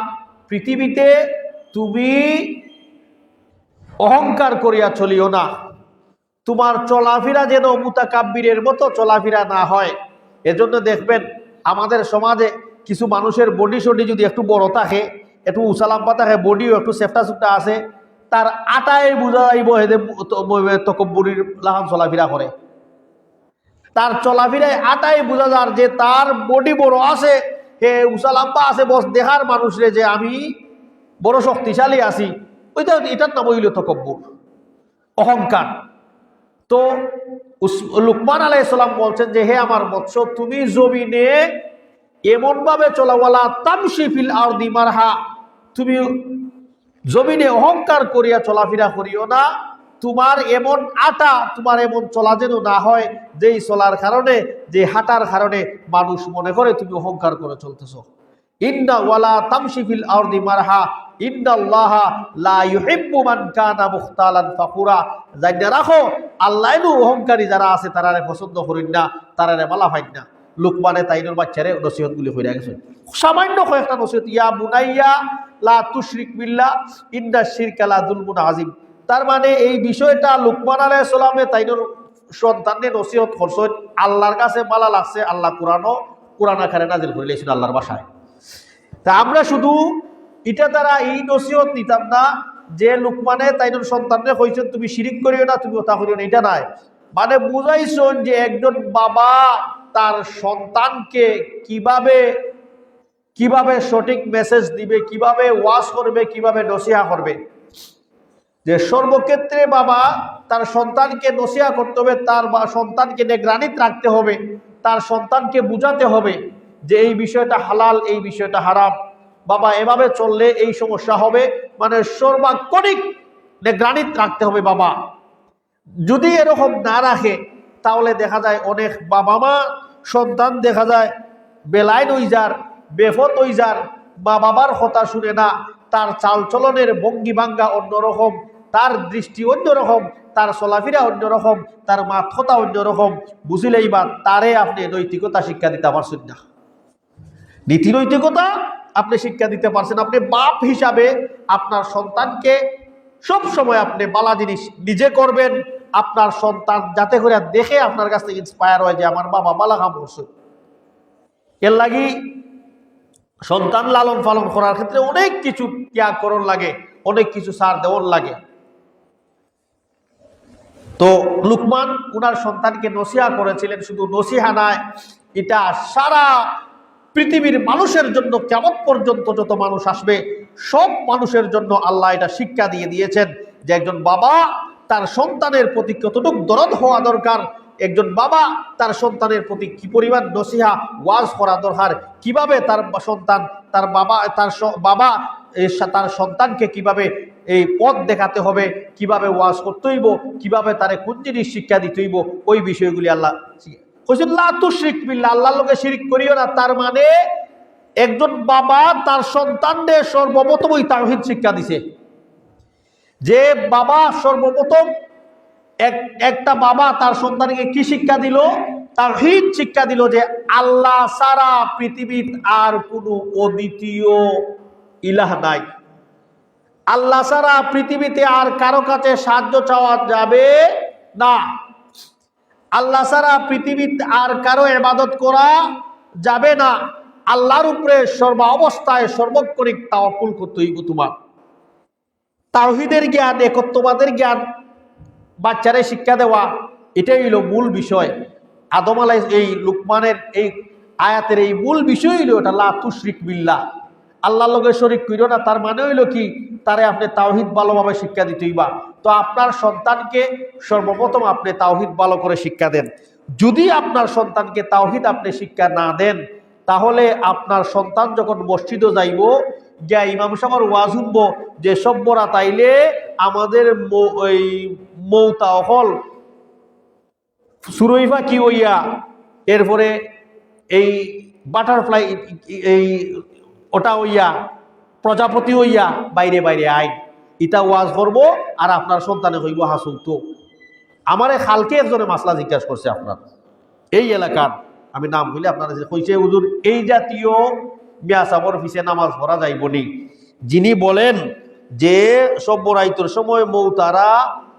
পৃথিবীতে তুমি অহংকার করিয়া চলিও না। তোমার চলাফেরা যেন মুতাকাব্বিরের মতো চলাফেরা না হয়। এজন্য দেখবেন আমাদের সমাজে কিছু মানুষের বডি শডি যদি একটু বড় থাকে, একটু উসালাম্পা থাকে, বডিও একটু সেফটা সুফটা আছে, তার আটায় বোঝা যাইব হেদে তকব্বুরির লাহান চলাফেরা করে। তার চলাফেরায় আটাই বোঝা যার যে তার বডি বড় আছে, হে উসালাম্পা আছে, বস দেখার মানুষরে যে আমি বড় শক্তিশালী আছি। ওইটা এটার নাম হইল তকব্বুর, অহংকার। তো লুকমান আলাইহিস সালাম বলছেন যে হে আমার বৎস, তুমি জমিনে এমন ভাবে চলাওয়ালা তামশি ফিল আরদি মারহা, তুমি জমিনে অহংকার করিয়া চলাফেরা করিও না। তোমার এমন আটা, তোমার এমন চলা যেন না হয় যেই চলার কারণে, যে হাঁটার কারণে মানুষ মনে করে তুমি অহংকার করে চলতেছ। ইন্না ওয়ালা তামশি ফিল আরদি মারহা ইন্নাল্লাহা লা ইউহিব্বু মান কানা মুখতালান ফাকুরা। জানিয়া রাখো, আল্লাহ অহংকারী যারা আছে তারারে পছন্দ করেন না, তারারে মালা পাইন না। লুকমানে তাইনের বাচ্চারে নসিহত গুলি হয়ে গেছে, সামান্য কয়েকটা নসিহত। ইয়া বুনাইয়া লা তুশরিক বিল্লাহ ইন্না শিরকা লা যুলমুন আযীম। তার মানে এই বিষয়টা লুকমান আলাইহিস সালামে তাইনের সন্তানদের নসিহত করছেন, আল্লাহর কাছে মালা লাগছে। আল্লাহ কোরআন আকারে নাজিল করে দিয়েছেন আল্লাহর ভাষায়। তা আমরা শুধু এটা দ্বারা এই নসিহত নিতাম না যে লুকমানে তাইনের সন্তানরে কইছেন তুমি শিরিক করিও না, তুমি ওটা করিও না, এটা নাই। মানে বুঝাইছেন যে একজন বাবা তার সন্তানকে কিভাবে সঠিক মেসেজ দিবে, কিভাবে ওয়াজ করবে, কিভাবে নসিহা করবে। যে সর্বক্ষেত্রে বাবা তার সন্তানকে নসিহা করতে হবে, তার সন্তানকে নিগরানিত রাখতে হবে, তার সন্তানকে বুঝাতে হবে যে এই বিষয়টা হালাল, এই বিষয়টা হারাম। বাবা এভাবে চললে এই সমস্যা হবে, মানে সর্বাক্ষণিক নিগরানিত রাখতে হবে বাবা। যদি এরকম না রাখে তাহলে দেখা যায় অনেক বাবা মা সন্তান দেখা যায় বেলাইন হইজার, বেফত হইজার, মা বাবার কথা শুনে না, তার চালচলনের ভঙ্গি ভাঙ্গা অন্যরকম, তার দৃষ্টি অন্যরকম, তার চলাফেরা অন্যরকম, তার মাথা অন্যরকম। বুঝিলেই বা তারে আপনি নৈতিকতা শিক্ষা দিতে পারছেন না, নীতি নৈতিকতা আপনি শিক্ষা দিতে পারছেন। আপনি বাপ হিসাবে আপনার সন্তানকে সব সময় আপনি বালা জিনিস নিজে করবেন, আপনার সন্তান যাতে করে দেখে আপনার কাছ থেকে ইন্সপায়ার হয় যে আমার বাবা বালা কাম করছে। এর লাগি সন্তান লালন পালন করার ক্ষেত্রে অনেক কিছু ত্যাগ করণ লাগে, অনেক কিছু সার দেওয়ার লাগে। তো লুকমান উনার সন্তানকে নসিহা করেছিলেন। শুধু নসিহা নয়, এটা সারা পৃথিবীর মানুষের জন্য, কিয়ামত পর্যন্ত যত মানুষ আসবে সব মানুষের জন্য আল্লাহ এটা শিক্ষা দিয়ে দিয়েছেন যে একজন বাবা তার সন্তানের প্রতি কতটুকু দরদ হওয়া দরকার, একজন বাবা তার সন্তানের প্রতি কি পরিমাণ নসিহা ওয়াজ করা দরকার, কিভাবে তার সন্তান তার সন্তানকে কিভাবে এই পথ দেখাতে হবে, কিভাবে ওয়াজ করতে হইব, কিভাবে তারে কোন জিনিস শিক্ষা দিতে হইব, ওই বিষয়গুলি আল্লাহ লা তুশরিক বিল্লাহ, আল্লাহর লগে শিরিক করিও না। তার মানে একজন বাবা তার সন্তানদের সর্বপ্রথম ওই তাওহীদ শিক্ষা দিছে। যে বাবা সর্বপ্রথম একটা বাবা তার সন্তানকে কি শিক্ষা দিল? তাওহীদ শিক্ষা দিল, যে আল্লাহ ছাড়া পৃথিবীর আর কোনো অদ্বিতীয় ইলাহ নাই। আল্লাহ ছাড়া পৃথিবীতে আর কারো কাছে সাহায্য চাওয়া যাবে না। আল্লাহ ছাড়া পৃথিবীতে আর কারো ইবাদত করা যাবে না। আল্লাহর উপরে সর্ব অবস্থায় সর্বক্ষণিক তাওয়াক্কুল করতে হইব তোমার। তাওহীদের জ্ঞান, একত্ববাদের জ্ঞান বাচ্চারে শিক্ষা দেওয়া, এটাই হইল মূল বিষয়। এই লুকমানের এই আয়াতের এই মূল বিষয় হইল এটা লা তুশরিক বিল্লাহ, আল্লাহর লগে শরীক কইরো না। তার মানে হইল কি, তারে আপনি তাওহীদ ভালোভাবে শিক্ষা দিতেইবা। তো আপনার সন্তানকে সর্বপ্রথম আপনি তাওহীদ ভালো করে শিক্ষা দেন। যদি আপনার সন্তানকে তাওহীদ আপনি শিক্ষা না দেন, তাহলে আপনার সন্তান যখন মসজিদে যাইব, গিয়া ইমাম সাহেবের ওয়াজ শুনবো যে সভ্যরা তাইলে আমাদের ওই মৌতা হল সুরইফা কি হইয়া, এরপরে এই বাটারফ্লাই এই ওটা হইয়া, প্রজাপতি হইয়া বাইরে বাইরে আইন, ইটা ওয়াজ করবো। আর আপনার সন্তানে হইব হাসুলতো। আমারে খালকে একজনে মাসলা জিজ্ঞাসা করছে আপনার এই এলাকার, আমি নাম হইলে আপনারা কইছে হুজুর এই জাতীয় মিয়া সাবর ফিসে নামাজ পড়া যাইব নি? যিনি বলেন যে সব বরাইতর সময় মৌতারা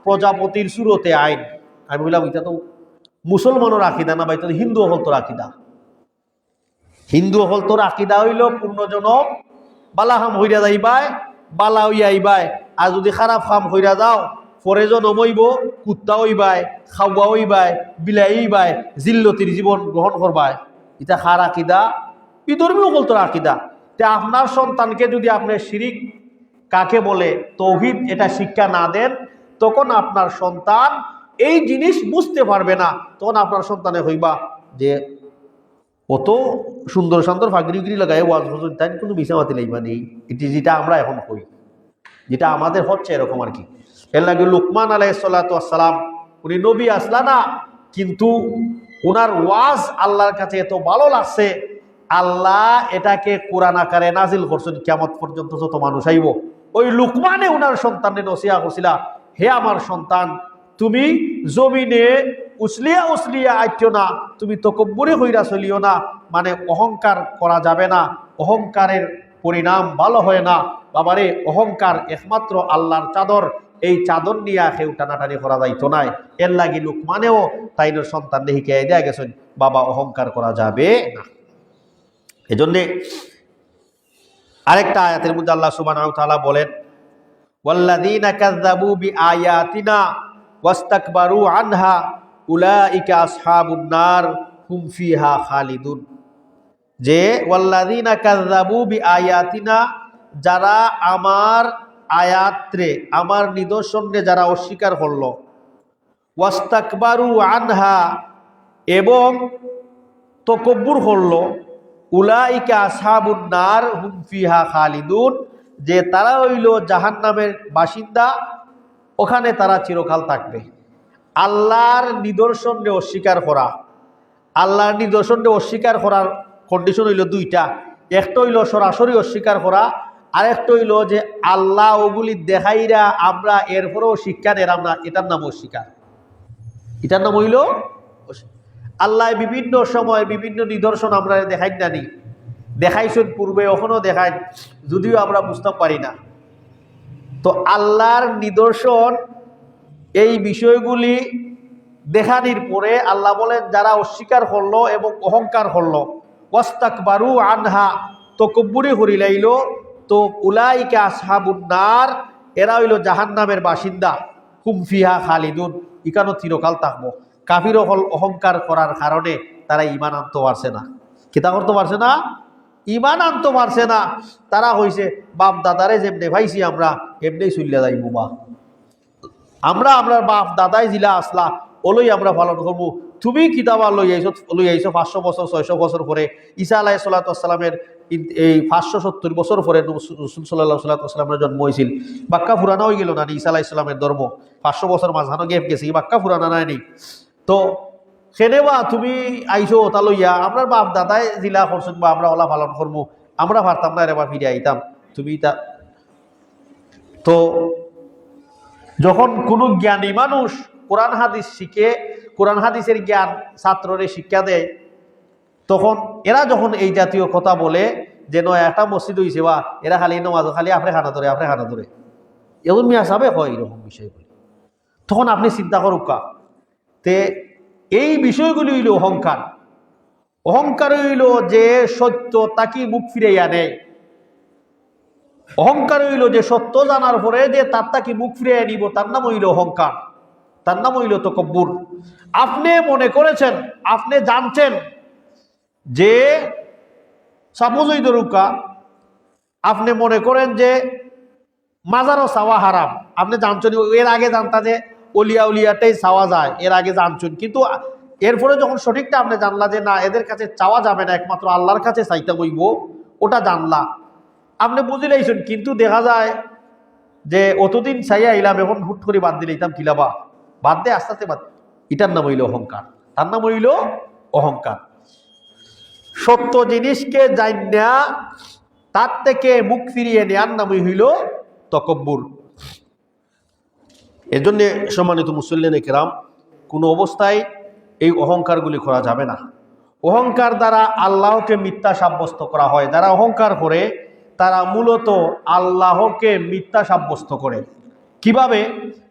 প্রজাপতির সুরতে আইন। আমি বললাম এটা তো মুসলমানের আকিদা না ভাই, তো হিন্দু হল তোর আকিদা। হিন্দু হল তোর আকিদা হইল পূর্ণজনম বালাহাম হইরা যাইবাই, বালা হইয়া আইবাই। আর যদি খারাপ কাম হইরা যাও, পরে জনম হইব, কুত্তা হইবাই, খাওয়া হইবাই, বিলাই হইবাই, জিল্লতির জীবন গ্রহণ করবাই। এটা খার আকিদা, বিধর্মীয় হল তোর আকিদা। তে আপনার সন্তানকে যদি আপনি শিরিক কাকে বলে, তৌহিদ এটা শিক্ষা না দেন, তখন আপনার সন্তান এই জিনিস বুঝতে পারবে না। তখন আপনার সন্তানে হইবা যে কত সুন্দর সুন্দর ফাগরিগিরি লাগায় ওয়াজ হুজুর, তাই কোনো মিশামাতি লাগবা নেই। এটি যেটা আমরা এখন কই, যেটা আমাদের হচ্ছে এরকম আর কি। এর লাগে লুকমান আলাইহিস সালাতু ওয়াস সালাম, উনি নবী আসলা না, কিন্তু ওনার ওয়াজ আল্লাহর কাছে এত ভালো লাগছে, আল্লাহ এটাকে কোরআন আকারে নাজিল করছেন কিয়ামত পর্যন্ত যত মানুষ আইব। ওই লুকমানে ওনার সন্তানের নসিহা করছিলা, হে আমার সন্তান, তুমি জমিনে উসলিয়া উসলিয়া আইতো না, তুমি তকব্বুরি হইরা চলিও না। মানে অহংকার করা যাবে না, অহংকারের পরিণাম ভালো হয় না। বাবারে, অহংকার একমাত্র আল্লাহর চাদর, এই চাদর নিয়ে কেউ টানাটানি করা যাইতো নাই। এর লাগি লুকমানেও তাইনের সন্তান শিখিয়ে দেয়া গেছেন বাবা অহংকার করা যাবে না। এজন্যে আরেকটা আয়াতের মধ্যে আল্লাহ সুবহানাহু ওয়া তাআলা বলেন, ওয়াল্লাযীনা কাযযাবু বিআয়াতিনা ওয়াস্তাকবারু আনহা উলাইকা আসহাবুন নার হুম ফিহা খালিদুন। যে ওয়াল্লাযীনা কাযযাবু বিআয়াতিনা, যারা আমার আয়াতরে, আমার নিদর্শনে যারা অস্বীকার করলো, ওয়াস্তাকবারু আনহা, এবং তাকাব্বুর করলো, উলাইকা আসহাবুন নার হুম ফিহা খালিদুন, যে তারা হইল জাহান্নামের বাসিন্দা, ওখানে তারা চিরকাল থাকবে। আল্লাহর নিদর্শনে অস্বীকার করা, আল্লাহর নিদর্শনে অস্বীকার করার কন্ডিশন হইল দুইটা। একটা হইল সরাসরি অস্বীকার করা, আর একটা হইল যে আল্লাহ ওগুলি দেখাইরা আমরা এরপরেও শিক্ষা নেই আমরা, এটার নাম অস্বীকার। এটার নাম হইল আল্লাহ বিভিন্ন সময় বিভিন্ন নিদর্শন আমরা দেখাই না নি, দেখাইছেন পূর্বে, এখনো দেখাই, যদিও আমরা বুঝতে পারি না। তো আল্লাহর নিদর্শন এই বিষয়গুলি দেখানির পরে আল্লাহ বলেন যারা অস্বীকার করলো এবং অহংকার করলো, ওয়াস্তাকবারু আনহা, তাকাব্বুরি করিলাইল, তো উলাইকা আসহাবুন নার, এরা হইল জাহান্নামের বাসিন্দা, হুম ফিহা খালিদুন, ইকানো চিরকাল থাকবো। কাফির হল অহংকার করার কারণে তারা ঈমান আনতে পারছে না। কিতা করতে পারছে না? ঈমান আনতে পারছে না। তারা হইছে বাপ দাদারে যেমনে ভাইছি আমরা এমনি চলিয়া যাইব, বা আমরা আমরা বাপ দাদাই জিলা আসলা ওলই আমরা পালন করবো। তুমি কিতাবা লই আইছো 500 বছর 600 বছর পরে, ঈসা আলাইহিস সালাতু ওয়াস সালামের এই 570 বছর পরে রাসূল সাল্লাল্লাহু আলাইহি ওয়াসাল্লামের জন্ম হয়েছিল। বাক্কা ফুরানা হয়ে গেল না ঈসা আলাইহিস সালামের ধর্ম, 500 বছর মাঝখানে গ্যাপ গেছে, বাক্কা ফুরানা নাই। তো সেনেবা তুমি আইছো ওটা লইয়া, আমরা বাপ দাদাই জিলা করছেন বা আমরা ওলা পালন করবো, আমরা পারতাম না এবার ফিরে আইতাম, তুমি তা। তো যখন কোনো জ্ঞানী মানুষ কোরআন হাদিস শিখে, কোরআন হাদিসের জ্ঞান ছাত্ররে শিক্ষা দেয়, তখন এরা যখন এই জাতীয় কথা বলে যে নয় একটা মসজিদ হয়েছে বা এরা খালি নমাজ খালি আপনি খানা ধরে আপনি খানা ধরে, এমন মিয়া সাবে হয় এরকম বিষয়গুলি, তখন আপনি চিন্তা করুকা। তে এই বিষয়গুলি হইল অহংকার। অহংকার হইল যে সত্য তাকে মুখ ফিরাইয়া নেয়। অহংকার হইল যে সত্য জানার পরে যে তার তাকে মুখ ফিরাইয়া নিব, তার নাম হইল অহংকার, তার নাম হইল তাকাব্বুর। আপনি মনে করেছেন, আপনি জানছেন যে সাপোজই দরুকা আপনি মনে করেন যে মাজারও চাওয়া হারাম, আপনি জানছেন, এর আগে জানতা যে অলিয়া উলিয়াটাই চাওয়া যায়, এর আগে জানছেন, কিন্তু এরপরে যখন সঠিকটা আপনি জানলা যে না এদের কাছে চাওয়া যাবে না, একমাত্র আল্লাহর কাছে চাইতে হইব, ওটা জানলা, আপনি বুঝে লাইছেন, কিন্তু দেখা যায় যে অতদিন চাইয়া আইলাম, এখন হুট করে বাদ দিলে ইতাম কিলাবা, বাদ দে আস্তে আস্তে বাদ। এটার নাম হইল অহংকার, তার নাম হইল অহংকার। সত্য জিনিসকে জানা তার থেকে মুখ ফিরিয়ে নেওয়ার নামই হইল তকব্বুর। এজন্য সম্মানিত মুসল্লিন কিরাম, কোনো অবস্থায় এই অহংকারগুলি করা যাবে না। অহংকার দ্বারা আল্লাহকে মিথ্যা সাব্যস্ত করা হয়। যারা অহংকার করে তারা মূলত আল্লাহকে মিথ্যা সাব্যস্ত করে। কিভাবে?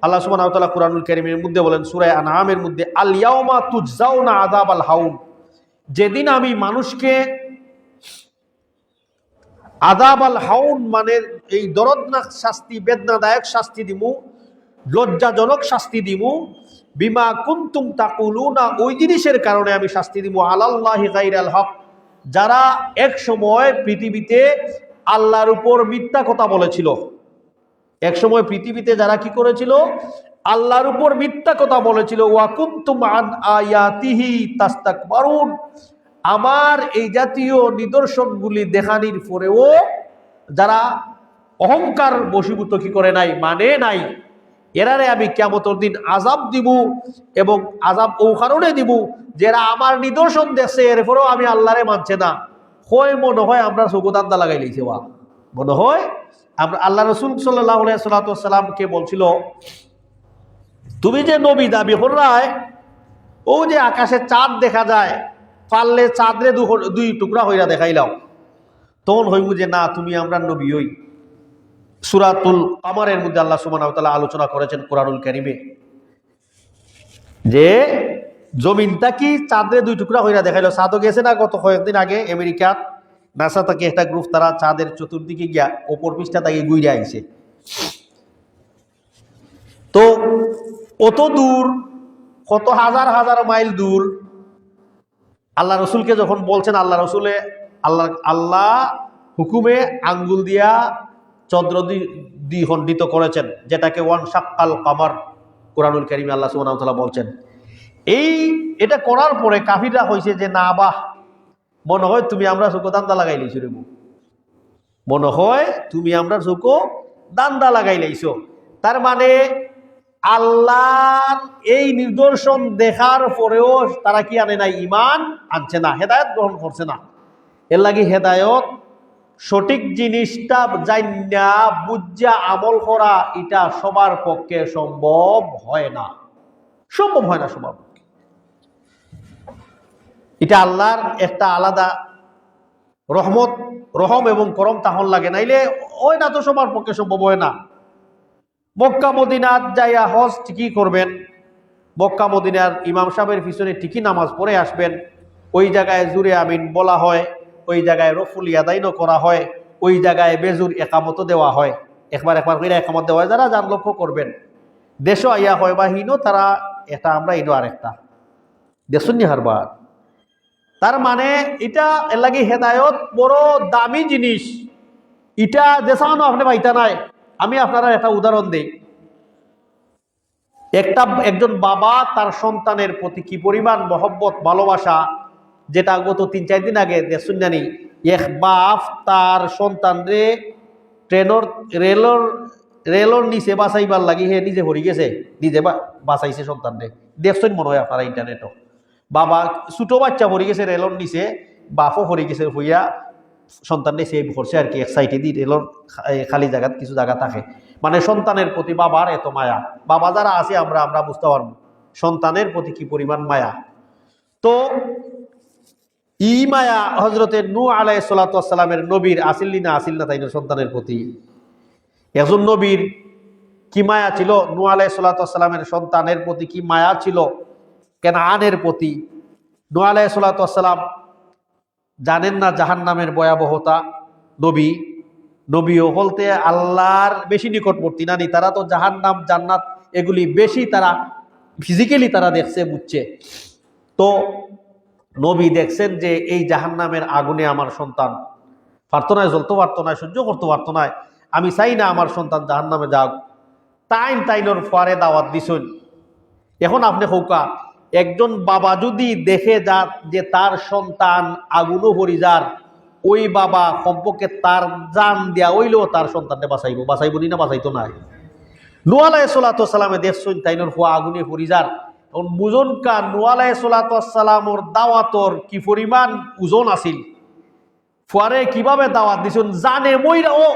আল্লাহ সুবহানাহু ওয়া তাআলা কুরআনুল কারীমের মধ্যে বলেন, সূরা আনআমের মধ্যে, আল ইয়াউমা তুজজাউনা আযাবাল হাউন, যেদিন আমি মানুষকে আযাবাল হাউন মানে এই দরদনাক শাস্তি, বেদনাদায়ক শাস্তি দিমু, লজ্জাজনক শাস্তি দিমু, বিমা কুনতুম তাকুলুনা, ওই জিনিসের কারণে আমি শাস্তি দিমু, আলাল্লাহি গায়রাল হক, যারা এক সময় পৃথিবীতে আল্লাহর উপর মিথ্যা কথা বলেছিল। এক সময় পৃথিবীতে যারা কি করেছিল? আল্লাহর উপর মিথ্যা কথা বলেছিল। ওয়া কুনতুম আন আয়াতিহি তাস্তাকবারুন, আমার এই জাতীয় নিদর্শনগুলি দেখানির পরেও যারা অহংকার বশীভূত কি করে নাই, মানে নাই, এরারে আমি কিয়ামতের দিন আযাব দিব, এবং আযাব ও কারণে দিব যারা আমার নিদর্শন দেখছে এরপরেও আমি আল্লাহরে মানছে না। হয় মনে হয় আমরা চকুদান্দা লাগাই লইছে, বা মনে হয় আমরা আল্লাহ রসুল সাল্লাল্লাহু আলাইহি সাল্লামকে বলছিল, তুমি যে নবী দাবি করায়, ও যে আকাশে চাঁদ দেখা যায়, পারলে চাঁদরে দুই টুকরা হইয়া দেখাইলাও, তখন হইব যে না তুমি আমরা নবী হই। সূরাতুল কমরের মধ্যে আল্লাহ সুবহানাহু ওয়া তাআলা আলোচনা করেছেন কুরআনুল কারীমে, যে জমিনটা কি চাঁদরে দুই টুকরা হইয়া দেখাইলো। চাঁদও গেছে না গত কয়েকদিন আগে আমেরিকার নাসা থেকে একটা গ্রুপ, তারা চাঁদের চতুর্দিকে গিয়া ওপর পৃষ্ঠা থেকে ঘুরে আইছে। তো অত দূর, কত হাজার হাজার মাইল দূর আল্লাহ রসুলকে যখন বলছেন, আল্লাহ রসুলে আল্লাহ হুকুমে আঙ্গুল দিয়া চন্দ্র দ্বিখণ্ডিত করেছেন, যেটাকে ওয়ান শাক্কাল কামার কুরআনুল কারীমে আল্লাহ সুবহানাহু ওয়া তাআলা বলছেন। এটা করার পরে কাফিররা হয়েছে যে না বাহ, মনে হয় তুমি আমরা চোখো দান্দা লাগাই লাইছো রে, মনে হয় তুমি আমরা চোখো দান্দা লাগাই লাইছো। তার মানে আল্লাহর এই নিদর্শন দেখার পরেও তারা কি আনে নাই? ঈমান আনছে না, হেদায়েত গ্রহণ করছে না। এর লাগি হেদায়েত, সঠিক জিনিসটা জানা বুঝা আমল করা, এটা সবার পক্ষে সম্ভব হয় না, সম্ভব হয় না সবার পক্ষে। এটা আল্লাহর একটা আলাদা রহমত, রহম এবং করম তাহন লাগে, নাইলে ওই না তো সবার পক্ষে সম্ভব হয় না। মক্কা মদিনাত যাইয়া হজ ঠিকই করবেন, মক্কা মদিনার ইমাম সাহেবের পিছনে ঠিকই নামাজ পড়ে আসবেন, ওই জায়গায় জুরে আমিন বলা হয়, ওই জায়গায় রফুল ইয়াদাইনও করা হয়, ওই জায়গায় বেজুর একামতও দেওয়া হয়, একবার করে একামত দেওয়া হয়। যারা যার লক্ষ্য করবেন দেশও আইয়া হয় বা হিনো, তারা এটা আমরা ইনো আরেকটা দেশুনি হারবার। তার মানে এটা এর লাগে হেদায়ত বড় দামি জিনিস, এটা দেশানো আপনি পাইতা নাই। আমি আপনারা একটা উদাহরণ দেই। একজন বাবা তার সন্তানের প্রতি কি পরিমাণ মহব্বত ভালোবাসা, যেটা গত 3-4 দিন আগে দেখুন জানি, এক বাপ তার সন্তানরে রেলর নিচে বাঁচাইবার লাগি হে নিজে হরি গেছে, নিজে বাঁচাইছে সন্তানরে। দেখছেন মনে হয় আপনারা ইন্টারনেটও, বাবা ছোট বাচ্চা হরি গেছে রেলর নিচে, বাপও হরি গেছে হইয়া সন্তানরে সেভ করছে আর কি। এক সাইডে দিয়ে রেলর খালি জায়গা কিছু জায়গা থাকে, মানে সন্তানের প্রতি বাবার এত মায়া। বাবা যারা আছে আমরা বুঝতে পারবো সন্তানের প্রতি কি পরিমাণ মায়া। তো ই মায়া হজরতে নূহ আলাইহিস সালাতু ওয়াস সালামের নবীর আসিল না তাই সন্তানের প্রতি। একজন নবীর কি মায়া ছিল, নূহ আলাইহিস সালাতু ওয়াস সালামের সন্তানের প্রতি কি মায়া ছিল, কেনানের প্রতি। নূহ আলাইহিস সালাতু ওয়াস সালাম জানেন না জাহান্নামের ভয়াবহতা। নবীও বলতে আল্লাহর বেশি নিকটবর্তী নানি, তারা তো জাহান্নাম জান্নাত এগুলি বেশি তারা ফিজিক্যালি তারা দেখছে বুঝছে। তো নবী দেখছেন যে এই জাহান্নামের আগুনে আমার সন্তান পারতো না, জ্বলতে পারতো না, সহ্য করতে পারতো না, আমি চাই না আমার সন্তান জাহান্নামে যাক, তাইনোর পরে দাওয়াত দিছেন। এখন আপনি কৌকা একজন বাবা যদি দেখে যা যে তার সন্তান আগুনও পরিযার, ওই বাবা কমপক্ষে তার জান দেয়া হইলেও তার সন্তানকে বাঁচাইব নি না? বাঁচাইতো না। নূহ আলাইহিস সালাতু ওয়াস সালামে দেখছেন তাইনোর ফুয়া আগুনে পরিযার। এখন বুঝুন কা নূহ আলাইহিস সালাতু ওয়াস সালামর দাওয়াতর কি পরিমাণ ওজন আছিল, ফুয়ারে কিভাবে দাওয়াত দিছেন জানে মইরাও,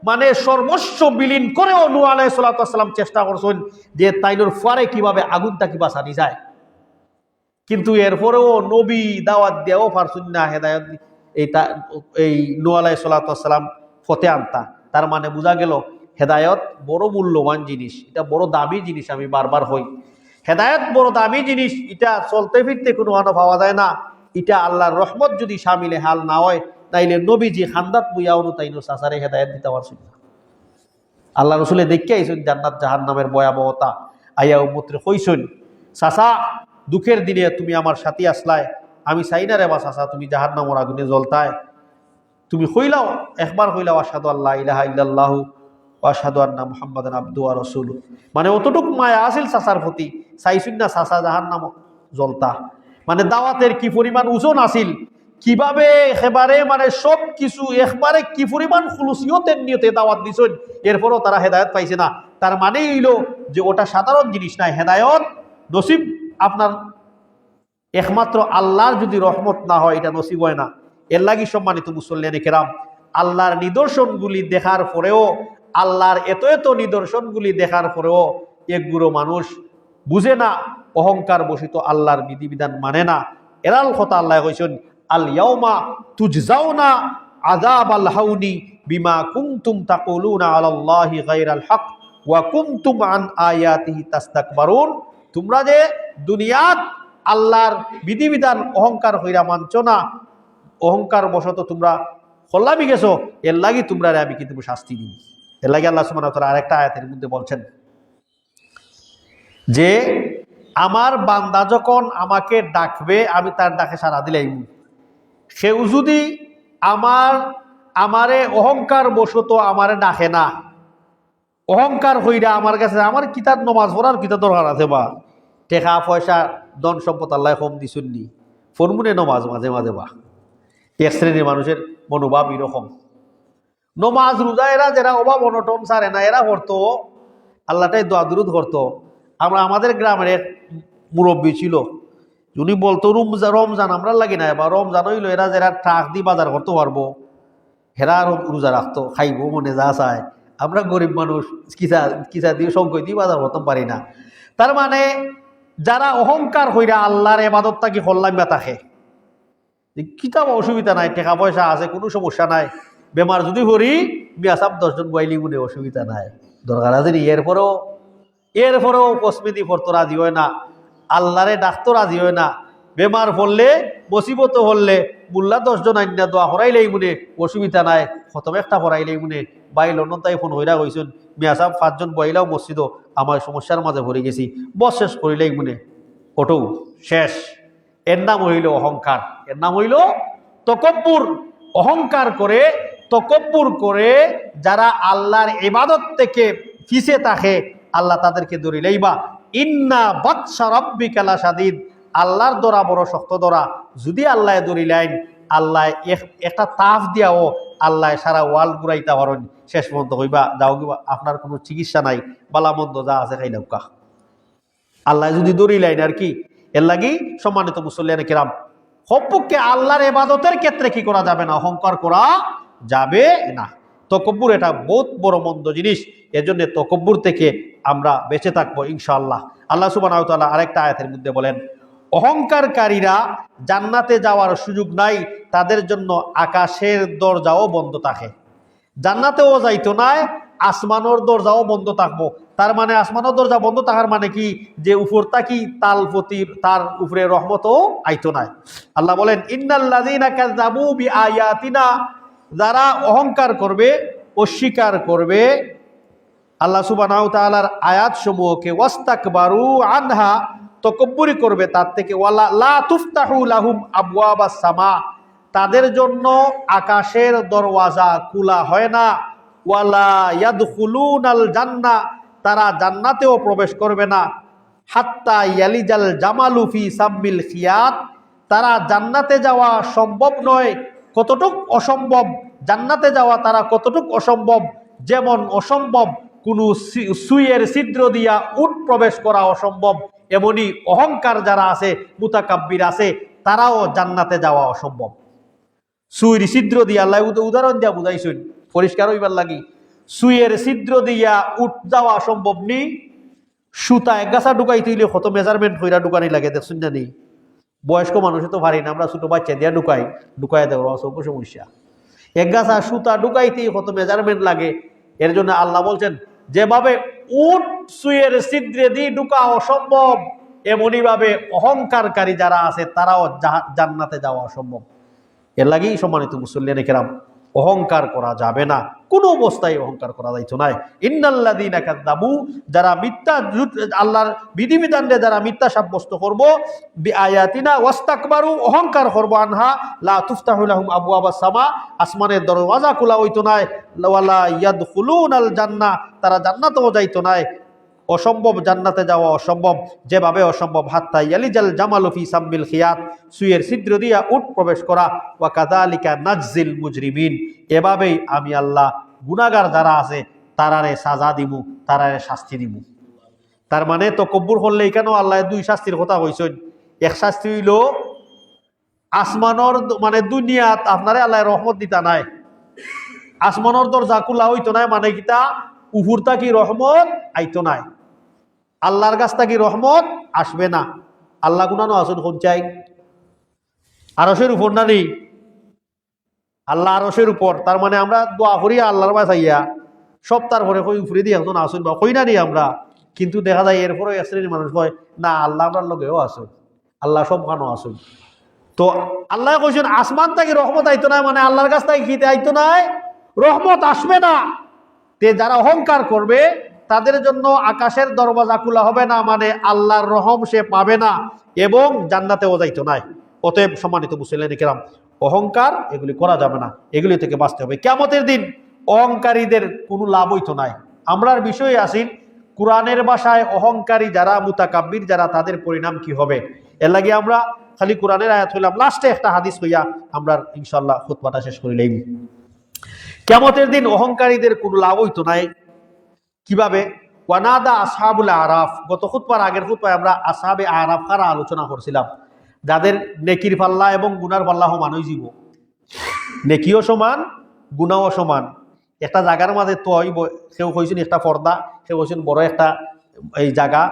মানে সর্বস্ব বিলীন করেও নূহ আলাইহিস সালাতু ওয়াস সালাম চেষ্টা করছেন যে তাইনোর ফুয়ারে কিভাবে আগুন তাকি বাঁচানি যায়। কিন্তু এরপরেও নবী দাওয়াত দেওয়াও পারছেন না হেদায়ত এই নূহ আলাইহিস সালাতু ওয়াস সালাম ফতে আনতা। তার মানে বোঝা গেল হেদায়ত বড় মূল্যবান জিনিস, এটা বড় দামি জিনিস। আমি বারবার হই হেদায়ত বড় দামি জিনিস, এটা চলতে ফিরতে কোনো আনো পাওয়া যায় না। এটা আল্লাহর রহমত যদি শামিলে হাল না হয়, তাইলে নবীজি খান্দাত বুয়া অনুতাইনো সাসারে হেদায়ত দিতে পারছেন না। আল্লাহ রসুলে দেখে আইসেন জান্নাত জাহান্নামের ভয়াবহতা, আইয়া উম্মতরে কইছেন চাচা দুঃখের দিনে তুমি আমার সাথী আসলায়, আমি চাই না রে বা চাচা তুমি জাহান্নামের আগুনে জ্বলতায়, তুমি কইলাও একবার কইলাও আশহাদু আল্লা ইলাহা ইল্লাল্লাহু ওয়া আশহাদু আন্না মুহাম্মাদান আবদুহু ওয়া রাসূলুহু। মানে অতটুক মায়া আছিল চাচার প্রতি, চাইছুন না চাচা জাহান্নাম জ্বলতা। মানে দাওয়াতের কি পরিমাণ ওজন আছিল, কিভাবে একেবারে মানে সব কিছু একবারে কি পরিমাণ খুলুসিয়তের নিয়তে দাওয়াত দিছেন, এরপরও তারা হেদায়ত পাইছে না। তার মানে হইল যে ওটা সাধারণ জিনিস নাই, হেদায়ত নসিব আপনার একমাত্র আল্লাহর যদি রহমত না হয় এটা নসিব হয় না। এর লাগি সম্মানিত মুসল্লিয়ানে কেরাম, আল্লাহর নিদর্শনগুলি দেখার পরেও, আল্লাহর এত এত নিদর্শনগুলি দেখার পরেও একগুলো মানুষ বুঝে না, অহংকার বশিত আল্লাহর বিধিবিধান মানে না। এরাল কথা আল্লাহ কইছেন আল ইয়াউমা তুজজাউনা আযাবাল হাউনি বিমা কুনতুম তাকুলুনা আলাল্লাহি গায়রাল হক ওয়া কুনতুম আন আয়াতিহি তাস্তাকবারুন। তোমরা যে দুনিয়াত আল্লাহর বিধিবিধান অহংকার হইরা মানছ না, অহংকার বশত তোমরা খোল্লামি গেছো, এর লাগি তোমরা আমি কিন্তু শাস্তি দিই। এর লাগে আল্লাহ সুবহানাহু ওয়া তাআলা আরেকটা আয়াতের মধ্যে বলছেন যে আমার বান্দা যখন আমাকে ডাকবে আমি তার ডাকে সাড়া দিলাম, সেও যদি আমারে অহংকার বশত আমারে ডাকে না, অহংকার হইরা আমার কাছে আমার কিতাব নমাজ পড়ার কিতাব দরকার আছে বা টেকা পয়সা ধন সম্পদ আল্লাহ কম দিছুননি, ফরমুনে নমাজ মাঝে মাঝে বা এক শ্রেণীর মানুষের মনোভাব এরকম। নমাজ রোজা এরা যারা অভাব অনটন সারে না, এরা করতো আল্লাহটাই দোয়া দুরুদ করতো। আমাদের গ্রামের এক মুরব্বী ছিল, উনি বলতো রমজান আমরা লাগি না, বা রমজান হইলো এরা যারা ট্রাক দিয়ে বাজার করতে পারবো হেরা রোজা রাখতো, খাইবো মনে যা চায়। আমরা গরিব মানুষ কিসা দিয়ে সংখ্যা দিয়ে বাজার করতে পারি না। তার মানে যারা অহংকার হইরা আল্লাহর ইবাদতটা কি করলাম বা তাকে কিতাব অসুবিধা নাই, টাকা পয়সা আছে, কোনো সমস্যা নাই, বেমার যদি করি বিয়াসাব 10 জন বইলি মনে অসুবিধা নাই, দরকার আছে নি। এরপরেও কসমেতি পড়তো রাজি হয় না, আল্লাহরে ডাকতো রাজি হয় না। বেমার পড়লে মুসিবত হলে মুল্লা 10 জন আইনা দোয়া হরাইলেই মনে অসুবিধা নাই, খতম একটা হরাইলেই মনে বাই লন্ডন তাই ফোন হইরা কইছেন মিয়া সাহেব 5 জন বইলাও মসজিদ আমার সমস্যার মাঝে ভরে গেছি, বস শেষ করিলেই মনে ওটো শেষ। এর নাম হইল অহংকার, এর নাম হইল তকব্বুর। অহংকার করে তকব্বুর করে যারা আল্লাহর ইবাদত থেকে পিছে থাকে আল্লাহ তাদেরকে ধরিলেইবা ইন্না বাতশা রাব্বিকা লাশাদীদ, আল্লাহর দরা বড় শক্ত দরা। যদি আল্লাহ ধরিলেন আল্লাহ একটা তাফ দিয়াও আল্লাহ সারা ওয়ার্ল্ড ঘুরাইতে পারেন, শেষ পর্যন্ত হইবা যাও কিবা আপনার কোনো চিকিৎসা নাই, বালামন্দ যা আছে খাইলাউকা। আল্লাহ যদি ধরিলেন আর কি। এর লাগি সম্মানিত মুসল্লিয়ানে কিরাম, হপক্ষে আল্লাহর ইবাদতের ক্ষেত্রে কি করা যাবে না, অহংকার করা যাবে না। তকব্বুর এটা বহুত বড় মন্দ জিনিস, এজন্য তকব্বুর থেকে আমরা বেঁচে থাকবো ইনশাআল্লাহ। আল্লাহ সুবহানাহু ওয়া তাআলা আরেকটা আয়াতের মধ্যে বলেন অহংকারকারীরা জান্নাতে যাওয়ার সুযোগ নাই, তাদের জন্য আকাশের দরজাও বন্ধ থাকে। জান্নাতেও যাইতো নাই, আসমানোর দরজাও বন্ধ থাকবো। তার মানে আসমানোর দরজা বন্ধ থাকার মানে কি যে উপর তাকি তালপতির তার উপরে রহমতও আইতো নাই। আল্লাহ বলেন ইন্নাল্লাযীনা কাযাবু বিআয়াতিনা, যারা অহংকার করবে অস্বীকার করবে আল্লাহ সুবহানাহু ওয়া তাআলার আয়াত সমূহকে, ওয়াস্তাকবারু আনহা, তকব্বুরি করবে তার থেকে, ওয়ালা লা তুফতাহু লাহুম আবওয়াবাস সামা, তাদের জন্য আকাশের দরওয়াজা খোলা হয় না, ওয়ালা ইয়াদখুলুনাল জান্নাহ, তারা জান্নাতেও প্রবেশ করবে না, হাত্তা ইয়ালিজাল জামালু ফি সাম্মিল খিয়াত, তারা জান্নাতে যাওয়া সম্ভব নয়, কতটুক অসম্ভব, জান্নাতে যাওয়া তারা কতটুক অসম্ভব, যেমন অসম্ভব কোনো সুইয়ের ছিদ্র দিয়া উট প্রবেশ করা অসম্ভব, এমনি অহংকার যারা আছে, মুতাকাব্বির আছে, তারাও জান্নাতে যাওয়া অসম্ভব। সুইয়ের ছিদ্র দিয়া, আল্লাহ উদাহরণ দিয়া বুঝাইছেন পরিষ্কার হইবার লাগি, সুইয়ের ছিদ্র দিয়া উট যাওয়া সম্ভব নি, সুতা এক গাছা ঢুকাইতে হইলে কত মেজারমেন্ট কইরা ঢুকানি লাগে দেখছেন না নি? বয়স্ক মানুষে তো পারি না, আমরা ছোট বাচ্চা দিয়া ঢুকাই দেওয়া সমস্যা। এক গাছা সুতা ঢুকাইতেই কত মেজারমেন্ট লাগে। এর জন্য আল্লাহ বলছেন, যেভাবে উট সুইয়ের ছিদ্রে দিয়ে ঢুকা অসম্ভব, এমনই ভাবে অহংকারকারী যারা আছে তারাও জান্নাতে যাওয়া অসম্ভব। এর লাগেই সম্মানিত মুসল্লিয়ানে কেরাম, অহংকার করা যাবে না, কোনো অবস্থায় অহংকার করা যাইতো না। ইন্নাল্লাযীনা কাযাবু, যারা মিথ্যা আল্লাহর বিধিবিধানে যারা মিথ্যা সাব্যস্ত করব, বিআয়াতিনা ওয়াস্তাকবারু, অহংকার করব, আনহা লা তুফতাহু লাহুম আবওয়াবাস সামা, আসমানের দরওয়াজা খোলা হইতো না, ওয়ালা ইয়াদখুলুনাল জান্নাহ, তারা জান্নাতেও যাইতো না। অসম্ভব, জান্নাতে যাওয়া অসম্ভব, যেভাবে অসম্ভব হাত্তা ইয়ালিজাল জামালু ফি সাম্মিল খিয়াত, সুইয়ের ছিদ্র দিয়া উট প্রবেশ করা, ওয়া কাযালিকা নাজজিল মুজরিমিন, এভাবেই আমি আল্লাহ গুনাহগার যারা আছে তারারে সাজা দিমু, তারারে শাস্তি দিমু। তার মানে তকব্বুর করলে এখানেও আল্লাহ দুই শাস্তির কথা কইছেন। এক শাস্তি হইল আসমানর মানে দুনিয়াত আপনারে আল্লাহ রহমত দিতা নাই, আসমানর দরজা খোলা হইতো নাই, মানে কিতা উহুর তাকি রহমত আইতো নাই, আল্লাহর কাছ থেকে রহমত আসবে না। আল্লাহ গুনানো আসুন কোন চাই? আরশের উপর না নেই? আল্লাহ আরশের উপর, তার মানে আমরা দোয়া করি আল্লাহর বাসাইয়া সপ্তাহ পরে কই উপরে দিয়ে একজন আসুন বা কই না নি আমরা, কিন্তু দেখা যায় এরপরে এক শ্রেণীর মানুষ কয় না আল্লাহ আমরার লগেও আসুন, আল্লাহ সব গানও আসুন। তো আল্লাহ কইছেন আসমান থেকে রহমত আইতো না, মানে আল্লাহর কাছ থেকে খিতে আইতো নাই, রহমত আসবে না। তে যারা অহংকার করবে তাদের জন্য আকাশের দরওয়াজা খোলা হবে না, মানে আল্লাহর রহম সে পাবে না, এবং জান্নাতেও যাইতো নাই। অতএব সম্মানিত মুসলিম কেরাম, অহংকার এগুলি করা যাবে না, এগুলি থেকে বাঁচতে হবে। কিয়ামতের দিন অহংকারীদের কোনো লাভ হইতো নাই। আমরার বিষয়ে আসি কোরআনের ভাষায় অহংকারী যারা, মুতাকাব্বির যারা, তাদের পরিণাম কি হবে। এর লাগে আমরা খালি কোরআনের আয়াত হইলাম, লাস্টে একটা হাদিস হইয়া আমরা ইনশাআল্লাহ খুতবাটা শেষ করিলেই। কিয়ামতের দিন অহংকারীদের কোনো লাভ হইতো নাই। কিভাবে? ওয়ানাদা আসহাবুল আরাফ, গত খুতবার আগের খুতবায় আমরা আসহাবে আরাফ কারা আলোচনা করছিলাম, যাদের নেকির পাল্লা এবং গুনার পাল্লা সমান হয়ে যাব। নেকিও সমান, গুনাও সমান। একটা জায়গার মাঝে তো কেউ কইছেন একটা পর্দা, কেউ কইছেন বড় একটা এই জায়গা,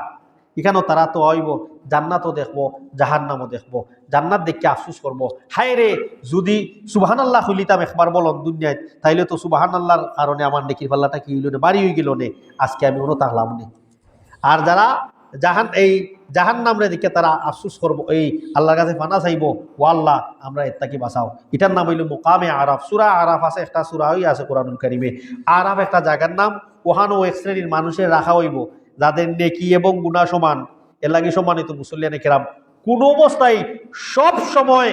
এখানেও তারা তো হইব, জান্নাতও দেখবো, জাহান্নামও দেখবো। জান্নাত দেখে আফসোস করবো, হায় রে যদি সুবহানাল্লাহ হইলিতাম একবার বলন দুনিয়ায়, তাইলে তো সুবহানাল্লাহর কারণে আমার নেকির পাল্লাটা কি হইল না, বাড়ি হয়ে গেল নে, আজকে আমি অন্য তাহলাম নে। আর যারা জাহান্নামরে দেখে তারা আফসোস করবো, এই আল্লাহর কাছে পানা চাইবো, ও আল্লাহ আমরা এর তাকে বাঁচাও। এটার নাম হইল মুকামে আরাফ। সূরা আরাফ আছে, একটা সূরা হই আছে কোরআনুল কারীমে। আরাফ একটা জায়গার নাম, ওহানো এক শ্রেণীর মানুষের রাখা হইব যাদের নেকি এবং গুনাহ সমান। এর লাগি সম্মানিত মুসল্লিয়ানে কেরাম, কোন অবস্থায় সব সময়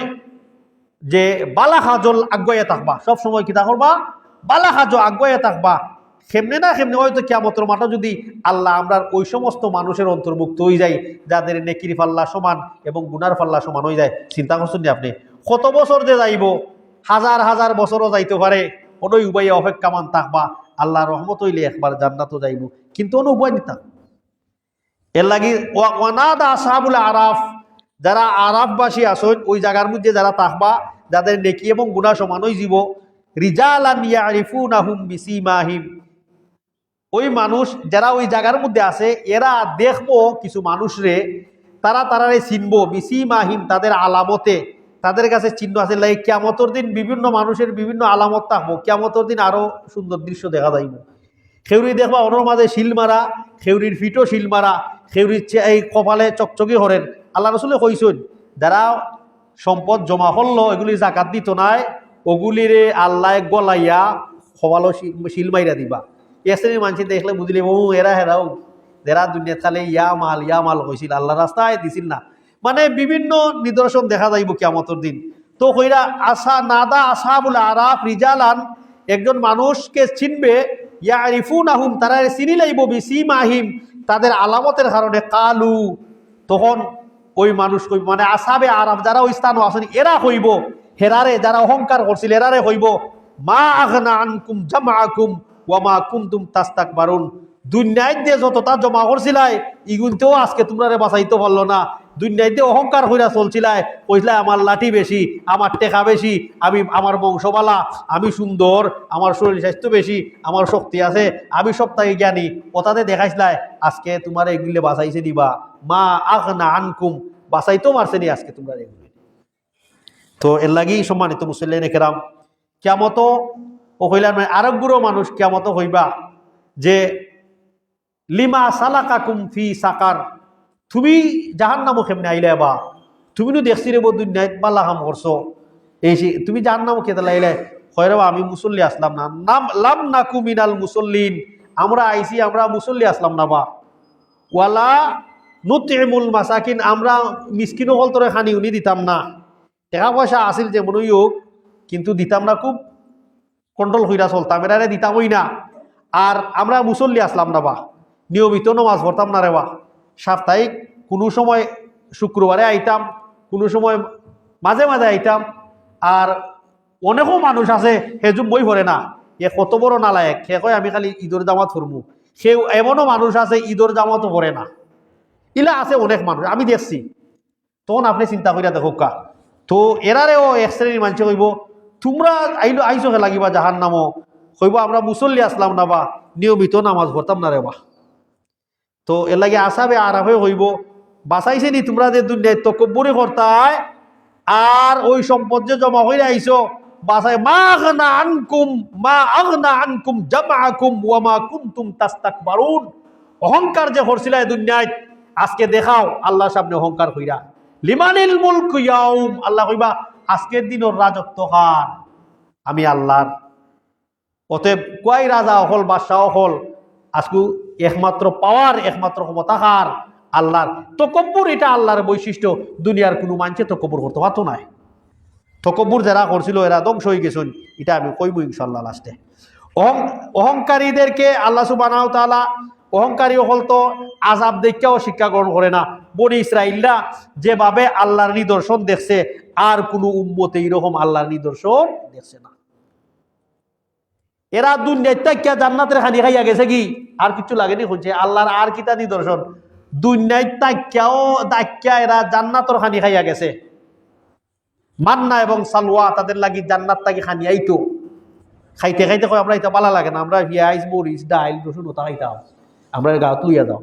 যে বালা হাজল আগুয়ে থাকবা, সব সময় কিতা করবা, বালা হাজ আগুয়ে থাকবা। কেমনে না কেমনে হয়তো কিয়ামতের মাঠে যদি আল্লাহ আমরা ওই সমস্ত মানুষের অন্তর্ভুক্ত হয়ে যাই যাদের নেকির পাল্লা সমান এবং গুনার পাল্লা সমান হয়ে যায়। চিন্তা করছেন নি আপনি? কত বছর যে যাইব, হাজার হাজার বছরও যাইতে পারে, কোনো উপায়ে অপেক্ষামান থাকবা। আল্লাহ রহমত হইলে একবার জান্নাতও যাইব, কিন্তু কোনো উপায় নিতাম। এর লাগি ওয়ানাদা আসহাবুল আরাফ, যারা আরাফবাসী আসেন ওই জায়গার মধ্যে যারা থাকবা, যাদের নেকি এবং গুনাহ সমান হয়ে যাব, রিজালান ইয়ারিফুনাহুম বিসিমাহিম, ওই মানুষ যারা ওই জায়গার মধ্যে আছে এরা দেখবো কিছু মানুষরে, তারারে চিনবো, বিসিমাহিম তাদের আলামতে, তাদের কাছে চিহ্ন আছে। লাগে কিয়ামতের দিন বিভিন্ন মানুষের বিভিন্ন আলামত থাকবো, কিয়ামতের দিন আরো সুন্দর দৃশ্য দেখা যাইব। খেউরি দেখবা অনর মাঝে শিল মারা, খেউরির ফিটো শিল মারা, খেউরির এই কপালে চকচকি হরেন। আল্লাহ রসুলে কইছেন যারা সম্পদ জমা করলো এগুলি জাকাত দিত নাই, ওগুলিরে আল্লাহ গলাইয়া কপালো শিল মাইরা দিবা। এ শ্রেণীর মানুষ দেখলে বুঝলি ও এরা হেরাও যারা দুনিয়াত খালি ইয়া মাল কইছিল, আল্লাহ রাস্তায় দিছিল না। মানে বিভিন্ন নিদর্শন দেখা যাইব কিয়ামতের দিন। তো কইরা আসা নাদা আসহাবুল আরাফ রিজালান, একজন মানুষকে চিনবে, ইয়ারিফুনাহুম, তারা চিনি লাইব, বিসিমাহিম, তাদের আলামতের কারণে, কালু, তখন ওই মানুষ কইব, মানে আসহাবে আরাফ যারা ওই স্থান আসেন এরা কইব হেরারে, যারা অহংকার করছিল এরারে কইব, মা আগনা আনকুম জামাআকুম ওয়া মা কুনতুম তাস্তাকবারুন, দুনিয়ায় দিয়ে যতটা জমা করছিলাই ইগুনতেও আজকে তোমরা বাঁচাইতে পারলো না। দুনিয়াতে অহংকার কইরা চলছিলাই, কইছিলাই আমার লাঠি বেশি, আমার টেকা বেশি, আমি আমার বংশবালা, আমি সুন্দর, আমার শরীর স্বাস্থ্য বেশি, আমার শক্তি আছে, আমি সপ্তাহে জ্ঞানী, কথাতে দেখাইছিলাই, আজকে তোমার এগুলি বাঁচাইছে দিবা, মা আগনা আনকুম, বাঁচাইতেও পারছে নি আজকে তোমরা এগুলি। তো এর লাগি সম্মানিত মুসল্লিন কেরাম, কিয়ামত ও হইলাম আরবগুলো মানুষ কিয়ামত হইবা যে লিমা সালাকাকুম ফি সাকার, তুমি জাহান্নামও কেমনে আইলে বা, তুমি নো দেখছি রে দুনিয়াত বালা কাম করছো, এই তুমি জাহান্নামও কেতে লাইলে, হয় রে আমি মুসল্লি আসলাম না, নাম লাম নাকু মিনাল মুসল্লিন, আমরা আইছি আমরা মুসল্লি আসলাম না বা, ওয়ালা নুতিমুল মাসাকিন, আমরা মিসকিন হল তোরে খানি উনি দিতাম না, টাকা পয়সা আসিল যে মনে হোক কিন্তু দিতাম না, খুব কন্ট্রোল হইরা চলতাম, এরারে দিতামই না। আর আমরা মুসল্লি আসলাম না বা, নিয়মিত নমাজ পড়তাম না রে বা, সাপ্তাহিক কোনো সময় শুক্রবারে আইতাম, কোনো সময় মাঝে মাঝে আইতাম। আর অনেকও মানুষ আছে হেজুম বই পড়ে না, এ কত বড় নালায়ক, সে কয় আমি খালি ঈদর জামাত পড়মু, সে এমনও মানুষ আছে ঈদর জামাতও পড়ে না, ইলা আছে অনেক মানুষ আমি দেখছি। তখন আপনি চিন্তা করিয়া দেখো কা, তো এরারেও এক শ্রেণীর মানুষ কইব তোমরা আইসো হে লাগিবা জাহান্নামও, কইব আমরা মুসল্লি আসলাম না বা, নিয়মিত নামাজ পড়তাম না রে বা। তো এর লাগে আসাবে আরাফে হইব, বাঁচাইছে নি তোমরা যে দুনিয়ায় তকব্বুরি করতায়, আর ওই সম্পদ যে জমা হইয়া আইসো বাঁচাই, মা আগনা আনকুম জামাআকুম ওয়া মা কুনতুম তাস্তাকবারুন, অহংকার যে করছিলা দুনিয়ায় আজকে দেখাও আল্লাহর সামনে অহংকার কইরা, লিমানিল মুলক ইয়াউম, আল্লাহ কইবা আজকের দিনের রাজত্ব কার, আমি আল্লাহর। অতএব কয় রাজা হল বাদশাহ হল, আজকু একমাত্র পাওয়ার একমাত্র ক্ষমতা কার, আল্লাহর। তকব্বুর এটা আল্লাহর বৈশিষ্ট্য, দুনিয়ার কোনো মানুষে তকব্বুর করতে পারতো না। তকব্বুর যারা করছিল এরা ধ্বংস হয়ে গেছেন, এটা আমি কইব ইনশাল্লাহ লাস্টে। অহংকারীদেরকে আল্লাহ সুবহানাহু ওয়া তাআলা, অহংকারী হল তো আযাব দেখাও শিক্ষা গ্রহণ করে না। বনি ইসরাইলরা যেভাবে আল্লাহর নিদর্শন দেখছে, আর কোনো উম্মতে এরকম আল্লাহর নিদর্শন দেখছে না। এরা দুনিয়ায় তাকিয়া জান্নাতের খানি খাইয়া গেছে কি, আর কিছু লাগেনি হচ্ছে আল্লাহর আর কিতা নিদর্শন, দুনিয়ায় তাকিয়া এরা জান্নাতের খানি খাইয়া গেছে। মান্না এবং সালওয়া তাদের লাগি জান্নাত তাকে খানি আইতো, খাইতে খাইতে কয় আমরা এটা ভালো লাগে না, আমরা পেঁয়াজ মরিচ ডাইল রসুন ওটা খাইতাম, আমরা গাঁত লইয়া দাও।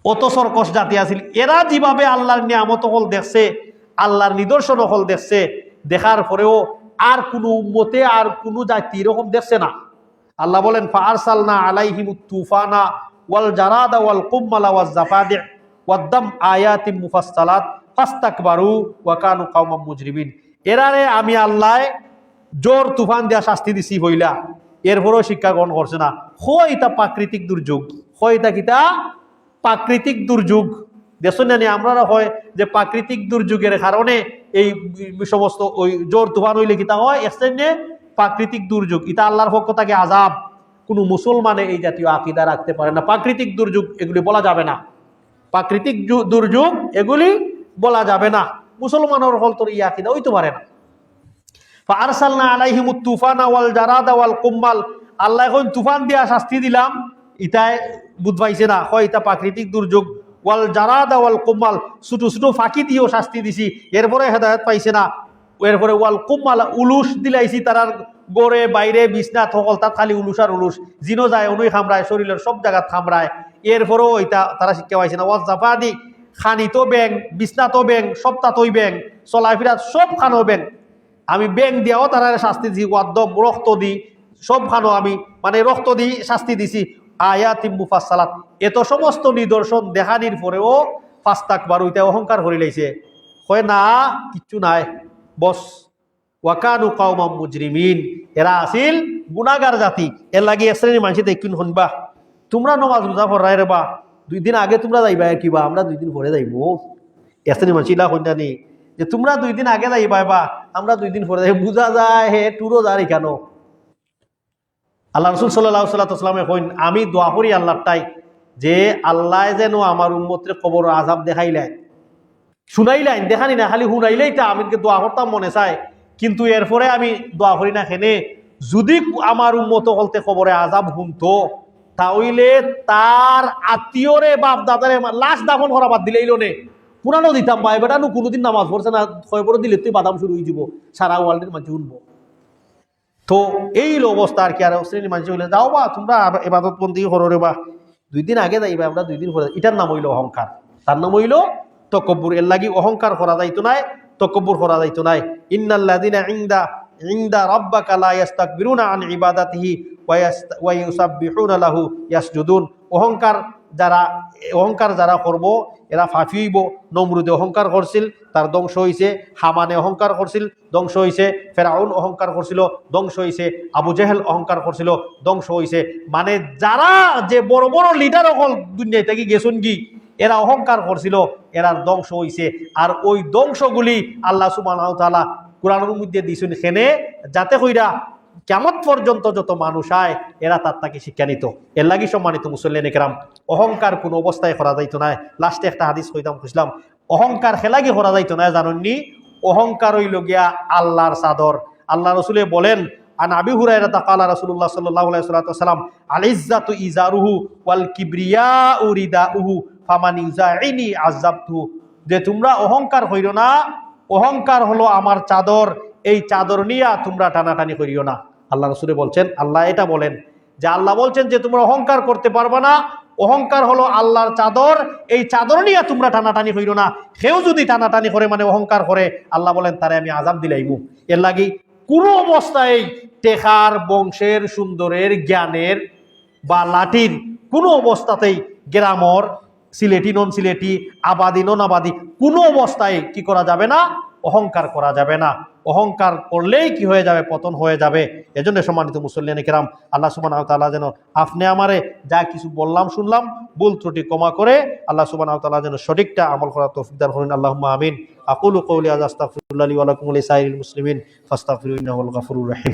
অত সরকস জাতি আছিল। এরা যেভাবে আল্লাহর নিয়ামত হল দেখছে, আল্লাহর নিদর্শন হল দেখছে, দেখার পরেও আর কোনো উম্মতে আর কোনো জাতি এরকম দেখছে না। আল্লাহ বলেন ফাআরসালনা আলাইহিমুত তুফানা ওয়াল জারাদা ওয়াল কুম্মালা ওয়াজ জাফাদি ওয়াদ-দাম আয়াতিন মুফাসসালাত ফাস্তাকবারু ওয়া কানু কওমান মুজরিমিন। এরারে আমি আল্লাহ জোর তুফান দিয়া শাস্তি দিছি হইলা, এরপরও শিক্ষা গ্রহণ করছে না। হয় এটা প্রাকৃতিক দুর্যোগ, হয় এটা কিতা প্রাকৃতিক দুর্যোগ। দেখুন না আমরা হয় যে প্রাকৃতিক দুর্যোগের কারণে এই সমস্ত ওই জোর তুফান হইলে কিতা হয়, এক্সটেন্ডে প্রাকৃতিক দুর্যোগ, এটা আল্লাহর পক্ষ থেকে আযাব। কোনো মুসলমানে এই জাতীয় আকীদা রাখতে পারে না। প্রাকৃতিক দুর্যোগ এগুলি বলা যাবে না, প্রাকৃতিক দুর্যোগ এগুলি বলা যাবে না। মুসলমানের হল তোর এই আকীদা হইতে পারে না। ফাআরসালনা আলাইহিমুত তুফানা ওয়াল জারাদা ওয়াল কুম্মাল, আল্লাহ এখন তুফান দিয়া শাস্তি দিলাম, ইটায় বুঝ পাইছে না, হয় এটা প্রাকৃতিক দুর্যোগ। ওয়াল জারাদা ওয়াল কুম্মাল, ছোট ছোট ফাঁকি দিয়েও শাস্তি দিছি, এরপরে হেদায়েত পাইছে না। এরপরে ওয়াল কুম্মাল, উলুস দিলাইছি তারার গড়ে বাইরে বিছনা থকল, তাত খালি উলুস আর উলুস, জিনো যায় অনুই খামড়ায়, শরীরের সব জায়গা খামড়ায়, এরপরেও এটা তারা শিক্ষা পাইছে না। ওয়াজ জাফাদি, খানি তো ব্যাং, বিছনা তো ব্যাং, সপ্তাহই ব্যাং, চলাফেরা সব খানো ব্যাং, আমি ব্যাং দিয়াও তারা শাস্তি দিছি, ওয়াদ্দম রক্ত দি সব খানো আমি মানে রক্ত দি শাস্তি দিছি। আয়াতিম মুফাসসালাত, এত সমস্ত নিদর্শন দেখানির পরেও ফাস্তাকবারু, এটা অহংকার করে লাইছে, হয় না কিচ্ছু নাই বস। ওয়া কানু কওমান মুজরিমিন, এরা আছিল গুনাহগার জাতি। এর লাগি এক শ্রেণীর মানুষ দেখুন শুনবা, তোমরা নমাজ রোজা পড়াই রে বা 2 দিন আগে তোমরা যাইবা কিবা আমরা 2 দিন পরে যাইব এসনি মাছিলা কইতানি যে তোমরা 2 দিন আগে যাইবা বা আমরা 2 দিন পরে যাই বুঝা যায় হে টুরো যারি কেন আল্লাহ রাসূল সাল্লাল্লাহু আলাইহি ওয়াসাল্লামে কইন আমি দোয়া করি আল্লাহটাই যে আল্লাহ যেন আমার উম্মতের কবর আযাব দেখাইলেন শুনাইলেন দেখানি না খালি শুনাইলেই তা আমিকে দোয়া করতাম মনে চায় কিন্তু এরপরে আমি দোয়া করি না কেনে যদি আমার উম্মত হলতে কবরে আযাব হুনতো তাহলে তার আত্মীয়রে বাপ দাদারে লাশ দাফন করা বাদ দিলেইল নে পুরানো দিতাম ভাই বেটা নু কোনোদিন নামাজ পড়ছে না খবর দিলে তুই বাদাম শুরু হয়ে যাব সারা ওয়ার্ল্ডের মানুষ শুনবো তো এই অবস্থা আর কি আর শ্রেণীর মানুষ হইলে যাও বা তোমরা ইবাদত বন্দি করো রে বা 2 দিন আগে যাইবা আমরা 2 দিন পরে এটার নাম হইল অহংকার তার নাম হইল তকব্বুর এর লাগি অহংকার করা যাইতো নাই তকব্বুর করা যাইতো নাই ইন্নাল্লাযিনা ইনদা রাব্বাকা লা ইস্তাকবিরুনা আন ইবাদাতিহি ওয়া ইউসাব্বিহুনা লাহু ইয়াসজুদুন অহংকার যারা করব এরা ফাঁফি হইব নমরুদে অহংকার করছিল তার ধ্বংস হইছে হামানে অহংকার করছিল ধ্বংস হইছে ফেরাউন অহংকার করছিল ধ্বংস হইছে আবু জেহেল অহংকার করছিল ধ্বংস হইছে মানে যারা যে বড় বড় লিডার হল দুনিয়ায় থেকে গেছুন কি এরা অহংকার করছিল এরার ধ্বংস হইছে আর ওই ধ্বংসগুলি আল্লাহ সুবহানাহু ওয়া তাআলা কোরআনের মধ্যে দিয়েছেন এখানে যাতে কইরা কিয়ামত পর্যন্ত যত মানুষ আয় এরা তার তাকে শিক্ষা নিত এর লাগি সম্মানিত মুসল্লিয়ানে কেরাম অহংকার কোনো অবস্থায় করা যাইতো না লাস্টে একটা হাদিস কইতাম খুঁজলাম অহংকার খেলাগি করা যাইতো না জানেননি অহংকার হইল গিয়া আল্লাহর চাদর আল্লাহ রাসূলে বলেন আন আবি হুরায়রা ক্বালা রাসূলুল্লাহ সাল্লাল্লাহু আলাইহি ওয়াসাল্লাম আল ইজ্জাতু ইজারুহু ওয়াল কিবরিয়াউ রিদাউহু ফামান ইউজাইনি আযাবতু যে তোমরা অহংকার হইরো না অহংকার হলো আমার চাদর এই চাদর নিয়া তোমরা টানাটানি করিও না আল্লাহ রাসূলে বলছেন আল্লাহ এটা বলেন যে আল্লাহ বলছেন যে তোমরা অহংকার করতে পারবে না অহংকার হলো আল্লাহর চাদর এই চাদর নিয়া তোমরা টানাটানি করিও না কেউ যদি টানাটানি করে মানে অহংকার করে আল্লাহ বলেন তারে আমি আযাব দিলাইমু এর লাগি কোনো অবস্থায় টেকার বংশের সুন্দরের জ্ঞানের বা লাঠির কোনো অবস্থাতেই গ্রামর সিলেটি নন সিলেটি আবাদি নন আবাদি কোনো অবস্থায় কি করা যাবে না অহংকার করা যাবে না অহংকার করলেই কি হয়ে যাবে পতন হয়ে যাবে এজন্য সম্মানিত মুসল্লিয়ানে কেরাম আল্লাহ সুবহানাহু ওয়া তাআলা যেন আপনি আমারে যা কিছু বললাম শুনলাম ভুল ত্রুটি ক্ষমা করে আল্লাহ সুবহানাহু ওয়া তাআলা যেন সঠিকটা আমল করার তৌফিক দান করেন আল্লাহুম্মা আমিন আকুলু কওলি হাযা আস্তাগফিরুল্লাহ লি ওয়া লাকুম ওয়া লিসাইরিল মুসলিমিন ফাস্তাগফিরুহু ইন্নাহু হুয়াল গাফুরুর রহিম